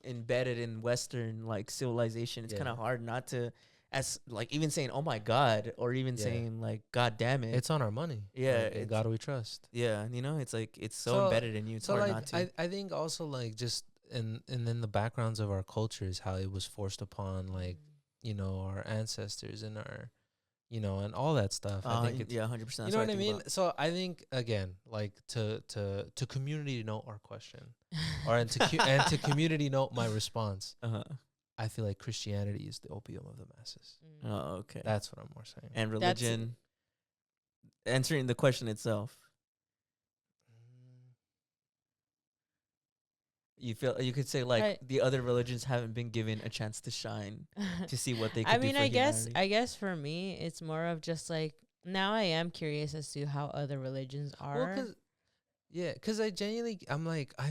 embedded in Western like civilization, it's kind of hard not to, as like even saying oh my God, or even saying like God damn it, it's on our money. Like, God we trust. You know, it's like it's so embedded in you, it's hard like, not to. I think also like just and then the backgrounds of our cultures, how it was forced upon, like, you know, our ancestors and our, you know, and all that stuff. I think it's, 100%. you know what I mean? So I think again, like to community note our question, or and to community note my response. I feel like Christianity is the opium of the masses. Oh, okay. That's what I'm more saying. And religion, answering the question itself. You feel you could say like the other religions haven't been given a chance to shine to see what they could do for humanity. I guess for me it's more of just like, now I am curious as to how other religions are. Well, because I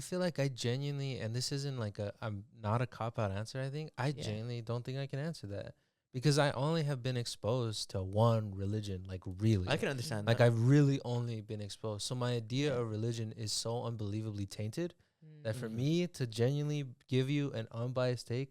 feel like I genuinely, and this isn't like I'm not a cop-out answer, I think. I genuinely don't think I can answer that. Because I only have been exposed to one religion, like really. I can understand like that. I've really only been exposed. So my idea of religion is so unbelievably tainted that for me to genuinely give you an unbiased take,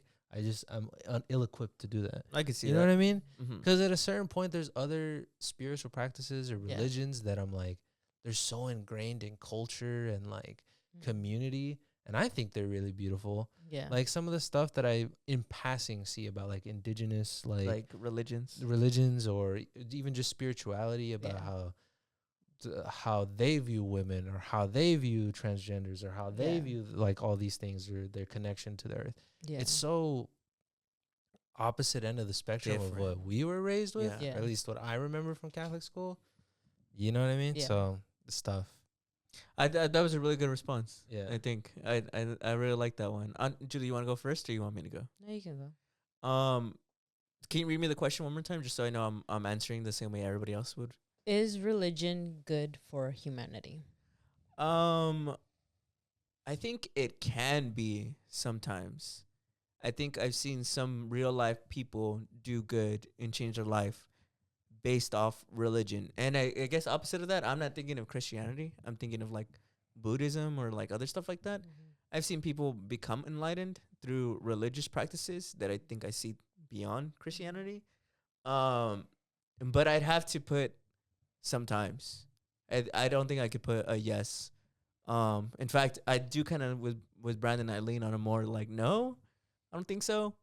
I'm ill-equipped to do that. I can see that. You know what I mean? Mm-hmm. Because at a certain point, there's other spiritual practices or religions that I'm like, they're so ingrained in culture and like community, and I think they're really beautiful. Yeah, like some of the stuff that I in passing see about like indigenous like religions, or even just spirituality, about how how they view women or how they view transgenders or how they view like all these things or their connection to the earth. It's so opposite end of the spectrum of what we were raised with, or at least what I remember from Catholic school. You know what I mean? So the stuff. That was a really good response. Yeah, I think I really like that one. Julie, you want to go first, or you want me to go? No, you can go. Can you read me the question one more time, just so I know I'm answering the same way everybody else would? Is religion good for humanity? I think it can be sometimes. I think I've seen some real life people do good and change their life based off religion. And I guess opposite of that, I'm not thinking of Christianity. I'm thinking of like Buddhism or like other stuff like that. Mm-hmm. I've seen people become enlightened through religious practices that I think I see beyond Christianity. But I'd have to put sometimes. I don't think I could put a yes. In fact, I do kind of with Brandon, I lean on a more like, no, I don't think so.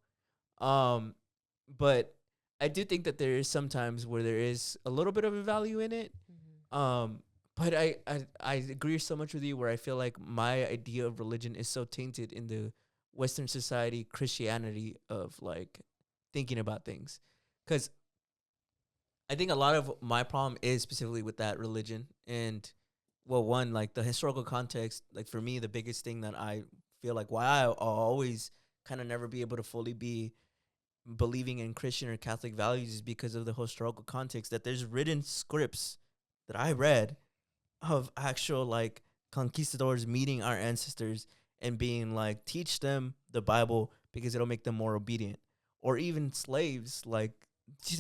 But I do think that there is sometimes where there is a little bit of a value in it. Mm-hmm. But I agree so much with you where I feel like my idea of religion is so tainted in the Western society Christianity of like thinking about things. Because I think a lot of my problem is specifically with that religion. And, well, one, like the historical context, like for me, the biggest thing that I feel like why I'll always kind of never be able to fully be believing in Christian or Catholic values is because of the historical context, that there's written scripts that I read of actual like conquistadors meeting our ancestors and being like, teach them the Bible because it'll make them more obedient. Or even slaves, like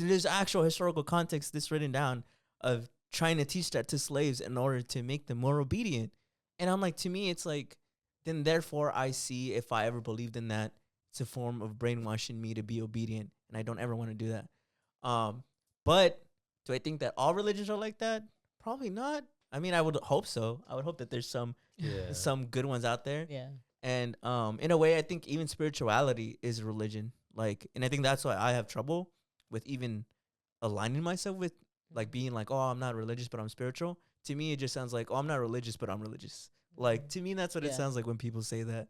there's actual historical context that's written down of trying to teach that to slaves in order to make them more obedient. And I'm like, to me, it's like, then therefore I see if I ever believed in that, it's a form of brainwashing me to be obedient, and I don't ever want to do that. But do I think that all religions are like that? Probably not. I mean, I would hope so. I would hope that there's some good ones out there. Yeah. And in a way, I think even spirituality is religion. Like, and I think that's why I have trouble with even aligning myself with like being like, oh, I'm not religious, but I'm spiritual. To me, it just sounds like, oh, I'm not religious, but I'm religious. Like, to me, that's what it sounds like when people say that.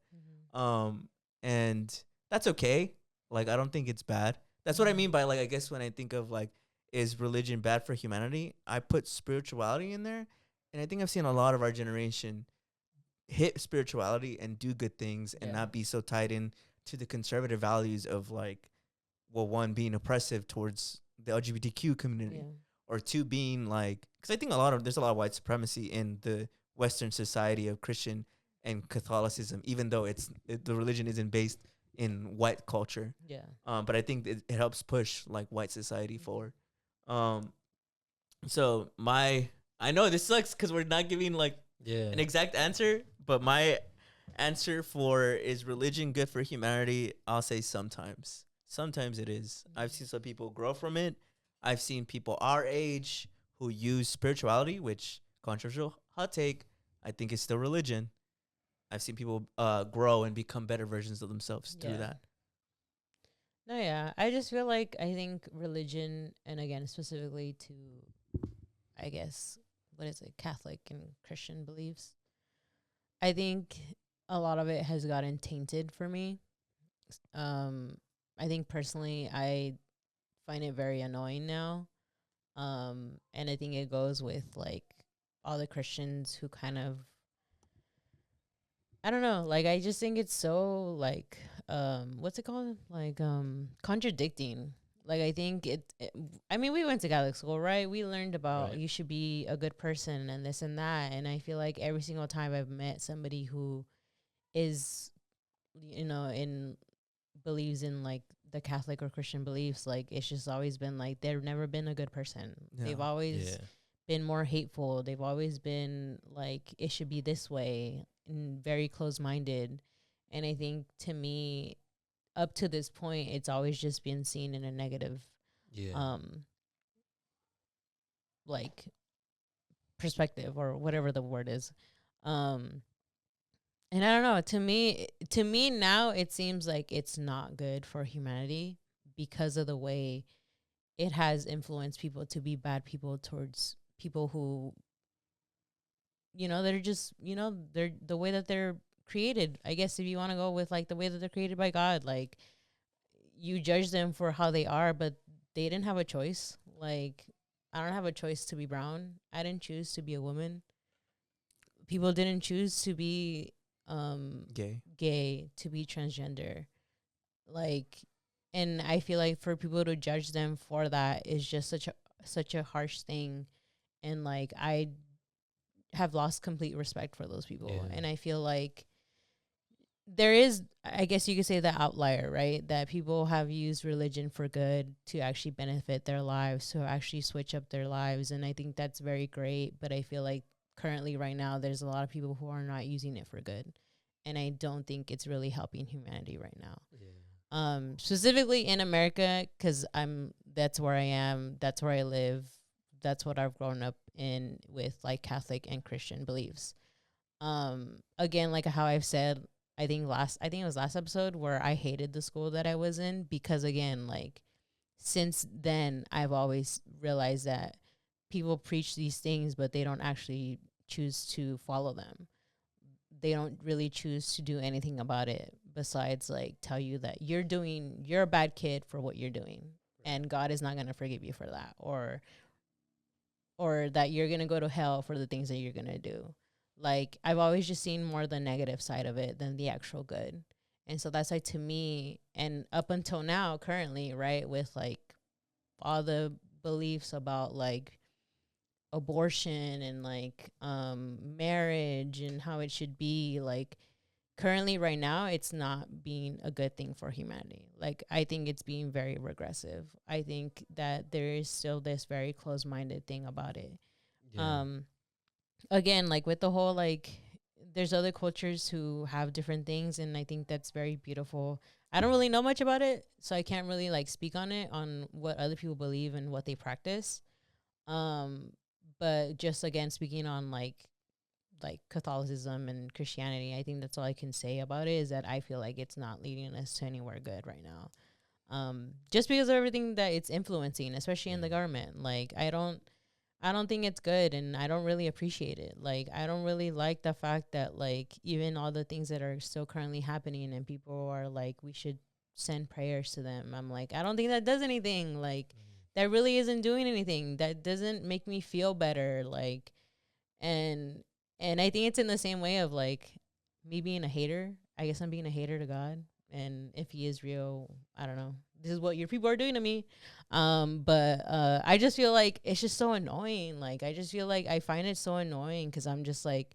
And that's okay. Like, I don't think it's bad. That's what I mean by, like, I guess when I think of, like, is religion bad for humanity? I put spirituality in there. And I think I've seen a lot of our generation hit spirituality and do good things and not be so tied in to the conservative values of, like, well, one, being oppressive towards the LGBTQ community. Or two, being, like, because I think there's a lot of white supremacy in the Western society of Christian and Catholicism, even though the religion isn't based in white culture. Yeah. But I think it helps push like white society forward. So I know this sucks because we're not giving like an exact answer, but my answer for is religion good for humanity? I'll say sometimes. Sometimes it is. I've seen some people grow from it. I've seen people our age who use spirituality, which controversial hot take, I think is still religion. I've seen people grow and become better versions of themselves through that. No, yeah. I just feel like I think religion, and again, specifically to, I guess, what is it, Catholic and Christian beliefs, I think a lot of it has gotten tainted for me. I think personally, I find it very annoying now. And I think it goes with, like, all the Christians who kind of, I don't know, like, I just think it's so, like, what's it called? Like, contradicting. Like, I think I mean, we went to Catholic school, right? We learned about you should be a good person and this and that. And I feel like every single time I've met somebody who is, believes in, like, the Catholic or Christian beliefs, like, it's just always been, like, they've never been a good person. Yeah. They've always been more hateful. They've always been, like, it should be this way, and very close-minded. And I think, to me, up to this point, it's always just been seen in a negative, like, perspective or whatever the word is. And I don't know, to me now, it seems like it's not good for humanity because of the way it has influenced people to be bad people towards people who they're just, they're the way that they're created. I guess if you want to go with like the way that they're created by God, like you judge them for how they are, but they didn't have a choice. Like I don't have a choice to be brown. I didn't choose to be a woman. People didn't choose to be gay, to be transgender. Like, and I feel like for people to judge them for that is just such a harsh thing. And like I have lost complete respect for those people. Yeah. And I feel like there is, I guess you could say, the outlier, right? That people have used religion for good to actually benefit their lives, to actually switch up their lives. And I think that's very great. But I feel like currently right now, there's a lot of people who are not using it for good. And I don't think it's really helping humanity right now. Yeah. Specifically in America, because that's where I am, that's where I live, that's what I've grown up in with like Catholic and Christian beliefs. Again, like how I've said, I think it was last episode where I hated the school that I was in because again, like since then I've always realized that people preach these things, but they don't actually choose to follow them. They don't really choose to do anything about it besides like tell you that you're a bad kid for what you're doing, and God is not going to forgive you for that, or that you're going to go to hell for the things that you're going to do. Like, I've always just seen more the negative side of it than the actual good. And so that's like, to me, and up until now, currently, right, with like all the beliefs about like abortion and like marriage and how it should be, like currently right now, it's not being a good thing for humanity. Like, I think it's being very regressive. I think that there is still this very closed-minded thing about it. Yeah. Again, like with the whole, like, there's other cultures who have different things, and I think that's very beautiful. I don't really know much about it, so I can't really like speak on it, on what other people believe and what they practice. But just again, speaking on like Catholicism and Christianity, I think that's all I can say about it, is that I feel like it's not leading us to anywhere good right now. Just because of everything that it's influencing, especially in the government. Like, I don't think it's good, and I don't really appreciate it. Like, I don't really like the fact that, like, even all the things that are still currently happening and people are like, we should send prayers to them. I'm like, I don't think that does anything. Like, that really isn't doing anything. That doesn't make me feel better. Like, and I think it's in the same way of, like, me being a hater. I guess I'm being a hater to God. And if he is real, I don't know. This is what your people are doing to me. But I just feel like it's just so annoying. Like, I just feel like I find it so annoying because I'm just like,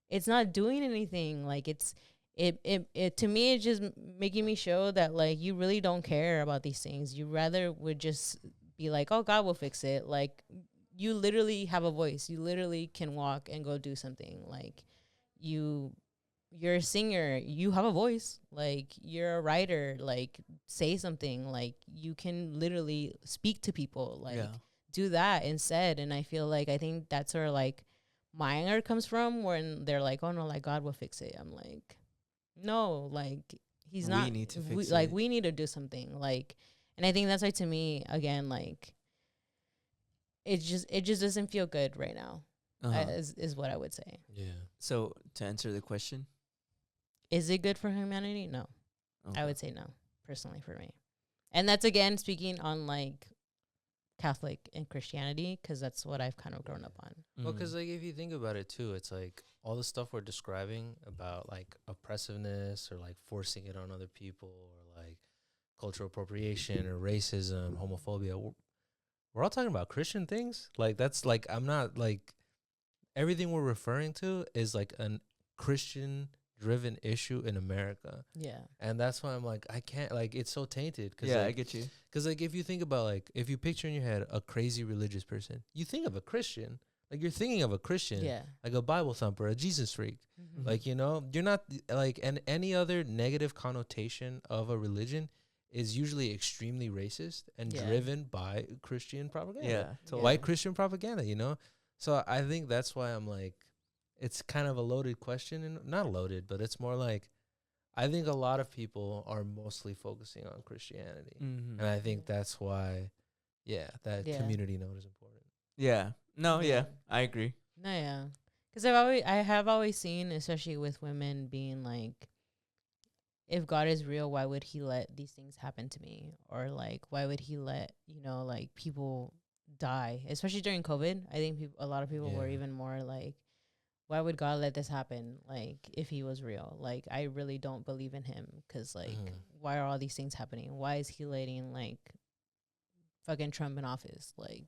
it's not doing anything. Like, it to me, it's just making me show that, like, you really don't care about these things. You rather would just be like, oh, God will fix it. Like, you literally have a voice. You literally can walk and go do something. Like, you're a singer, you have a voice. Like, you're a writer, like, say something. Like, you can literally speak to people. Like, do that instead. And I feel like, I think that's where, like, my anger comes from, when they're like, oh no, like, God will fix it. I'm like, no, like, he's not. We need to fix it. Like, we need to do something. Like, and I think that's why, to me, again, like, it just doesn't feel good right now. Is what I would say. Yeah. So to answer the question, is it good for humanity? No. Okay. I would say no, personally, for me. And that's, again, speaking on, like, Catholic and Christianity, because that's what I've kind of grown up on. Well, because, like, if you think about it, too, it's, like, all the stuff we're describing about, like, oppressiveness or, like, forcing it on other people, or, like, cultural appropriation or racism, homophobia, we're all talking about Christian things. Like, that's, like, I'm not, like, everything we're referring to is, like, a Christian-driven issue in America. Yeah. And that's why I'm like, I can't, like, it's so tainted. Yeah, like, I get you. Because, like, if you think about, like, if you picture in your head a crazy religious person, you think of a Christian. Like, you're thinking of a Christian. Yeah. Like a Bible thumper, a Jesus freak. Mm-hmm. Like, you know, you're not, like, and any other negative connotation of a religion is usually extremely racist and driven by Christian propaganda. Yeah, totally. White Christian propaganda, you know? So I think that's why I'm like, it's kind of a loaded question, and not loaded, but it's more like, I think a lot of people are mostly focusing on Christianity. Mm-hmm. And I think that's why, that community note is important. Yeah. No, yeah, I agree. No, yeah. Because I have always seen, especially with women, being like, if God is real, why would he let these things happen to me? Or like, why would he let, like people die? Especially during COVID. I think a lot of people were even more like, why would God let this happen? Like, if he was real, like, I really don't believe in him. Cause like, why are all these things happening? Why is he letting like fucking Trump in office? Like,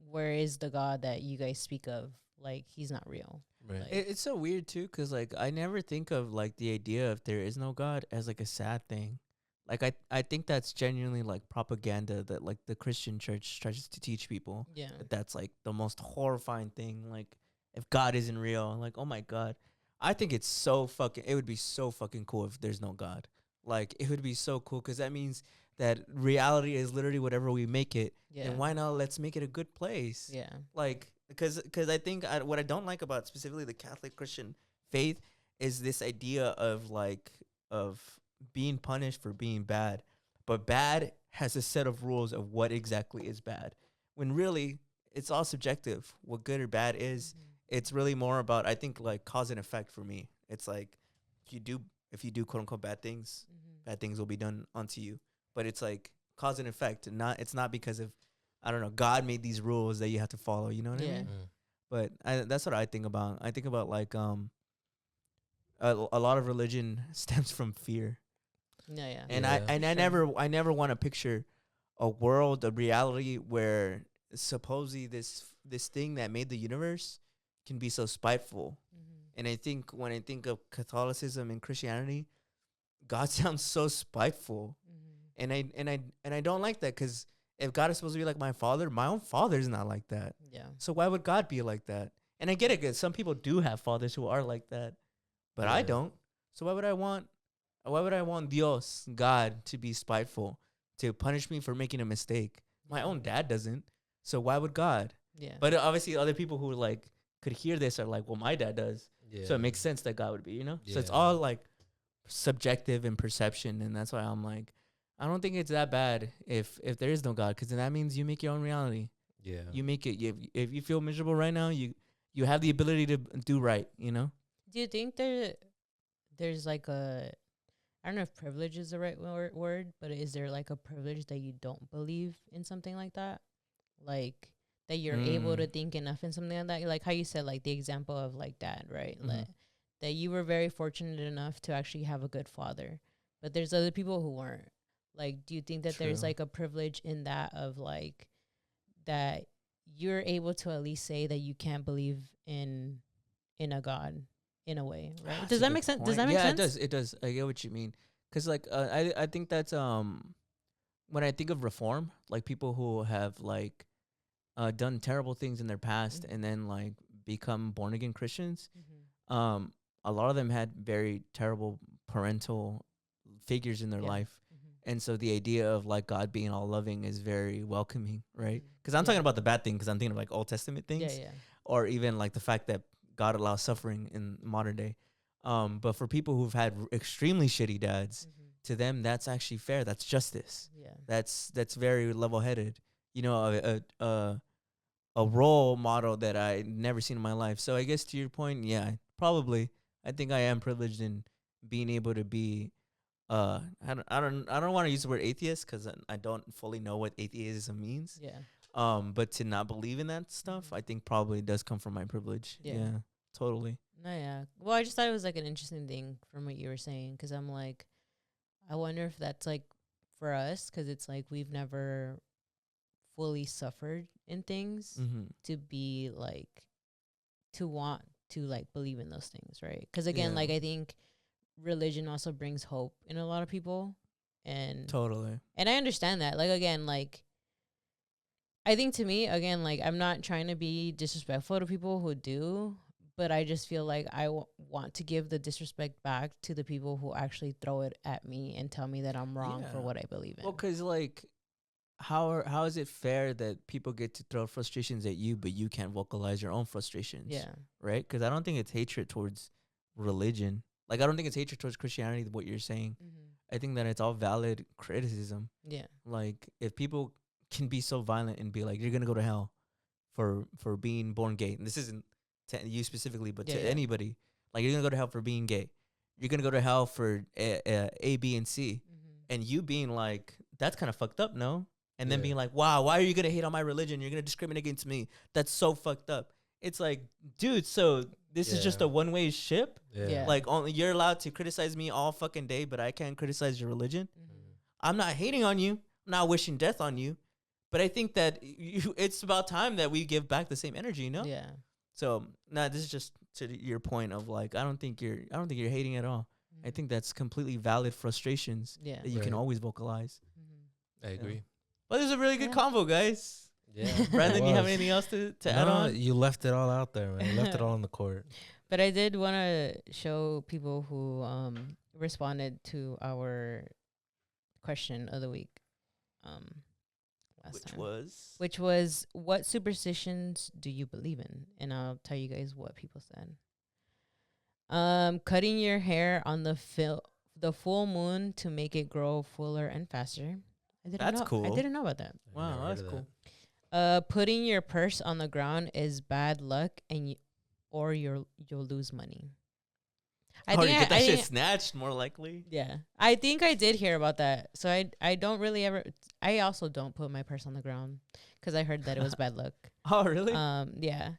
where is the God that you guys speak of? Like, he's not real. Right. Like, It's so weird too, cause like I never think of like the idea of there is no God as like a sad thing. Like I think that's genuinely like propaganda that like the Christian church tries to teach people. yeah. That's like the most horrifying thing. Like if God isn't real, like oh my God, I think it's so fucking. It would be so fucking cool if there's no God. Like it would be so cool because that means that reality is literally whatever we make it. Yeah. And why not? Let's make it a good place. Yeah. Like because I think what I don't like about specifically the Catholic Christian faith is this idea of like of being punished for being bad, but bad has a set of rules of what exactly is bad. When really it's all subjective. What good or bad is. It's really more about I think like cause and effect for me. It's like if you do quote unquote bad things will be done onto you. But it's like cause and effect. It's not because of I don't know, God made these rules that you have to follow, you know what I mean? But that's what I think about. I think about like a lot of religion stems from fear. Yeah. And I never want to picture a world, a reality where supposedly this thing that made the universe can be so spiteful. And I think when I think of Catholicism and Christianity, God sounds so spiteful. And I don't like that because if God is supposed to be like my own father is not like that. Yeah. So why would God be like that? And I get it, cause some people do have fathers who are like that, but I don't. So why would I want Dios, God, to be spiteful, to punish me for making a mistake? My own dad doesn't. So why would God? Yeah. But obviously other people who like could hear this are like, well, my dad does. Yeah. So it makes sense that God would be, So it's Yeah. all like subjective and perception. And that's why I'm like, I don't think it's that bad if there is no God, because then that means you make your own reality. Yeah. You make it. If you feel miserable right now, you have the ability to do right, Do you think there's like a, I don't know if privilege is the right word, but is there like a privilege that you don't believe in something like that? Like that you're able to think enough in something like that? Like how you said, like the example of like dad, right? Like that you were very fortunate enough to actually have a good father, but there's other people who weren't. Like, do you think that there's like a privilege in that of like that you're able to at least say that you can't believe in a God in a way, right? Does that make sense? Does that make sense? Yeah, it does. I get what you mean. Cause like I think that's when I think of reform, like people who have like done terrible things in their past and then like become born again Christians, a lot of them had very terrible parental figures in their life. And so the idea of like God being all loving is very welcoming, right? Because I'm talking about the bad thing, because I'm thinking of like Old Testament things, or even like the fact that God allows suffering in modern day. But for people who've had extremely shitty dads, to them that's actually fair. That's justice. Yeah, that's very level headed. A role model that I never seen in my life. So I guess to your point, yeah, probably I think I am privileged in being able to be. I don't want to use the word atheist because I don't fully know what atheism means. yeah. But to not believe in that stuff, I think probably does come from my privilege. Yeah, totally. No, yeah. Well, I just thought it was like an interesting thing from what you were saying, because I'm like, I wonder if that's like for us, because it's like we've never fully suffered in things to be like to want to like believe in those things, right? Because again, like I think religion also brings hope in a lot of people, and totally. And I understand that. Like again, like I think to me, again, like I'm not trying to be disrespectful to people who do, but I just feel like I want to give the disrespect back to the people who actually throw it at me and tell me that I'm wrong for what I believe in. Well, because like, how is it fair that people get to throw frustrations at you, but you can't vocalize your own frustrations? Yeah. Right? Because I don't think it's hatred towards religion. Like, I don't think it's hatred towards Christianity, what you're saying. I think that it's all valid criticism. Yeah. Like, if people can be so violent and be like, you're going to go to hell for being born gay. And this isn't to you specifically, but to anybody. Like, you're gonna go to hell for being gay. You're gonna go to hell for A, B, and C, and you being like, that's kind of fucked up, no? And then being like, wow, why are you gonna hate on my religion? You're gonna discriminate against me. That's so fucked up. It's like, dude, so this is just a one-way ship. Like, only you're allowed to criticize me all fucking day, but I can't criticize your religion. I'm not hating on you. I'm not wishing death on you. But I think that it's about time that we give back the same energy, you know? Yeah. So, this is just to your point of like, I don't think you're hating at all. I think that's completely valid frustrations that you can always vocalize. I agree. But this is a really good convo, guys. Yeah. Brandon, you have anything else to add on? You left it all out there, man. You left it all on the court. But I did want to show people who responded to our question of the week. Which was what superstitions do you believe in? And I'll tell you guys what people said. Cutting your hair on the full moon to make it grow fuller and faster. That's cool. I didn't know about that. Wow, that's cool. Putting your purse on the ground is bad luck, and you'll lose money. I think get that shit snatched, more likely. Yeah, I think I did hear about that. So I don't really ever. I also don't put my purse on the ground because I heard that it was bad luck. Oh, really? Yeah.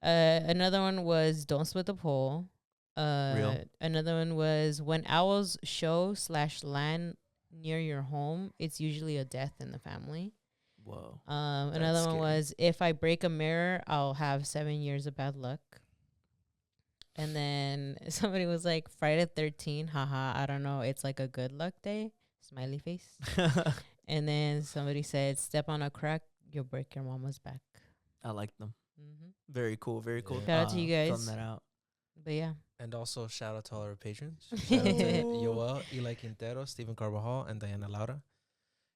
Another one was don't split the pole. Real. Another one was when owls show/land near your home, it's usually a death in the family. Whoa. Another one was if I break a mirror, I'll have 7 years of bad luck. And then somebody was like, Friday 13, haha, I don't know, it's like a good luck day, smiley face. And then somebody said, step on a crack, you'll break your mama's back. I like them. Very cool, very cool. Shout out to you guys. Filling that out. But yeah. And also shout out to all our patrons. Shout out to Yoel, Eli Quintero, Stephen Carvajal, and Diana Laura.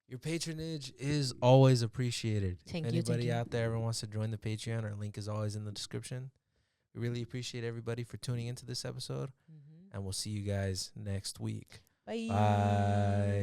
Your patronage is always appreciated. Thank if you, anybody out there ever wants to join the Patreon, our link is always in the description. We really appreciate everybody for tuning into this episode. And we'll see you guys next week. Bye. Bye.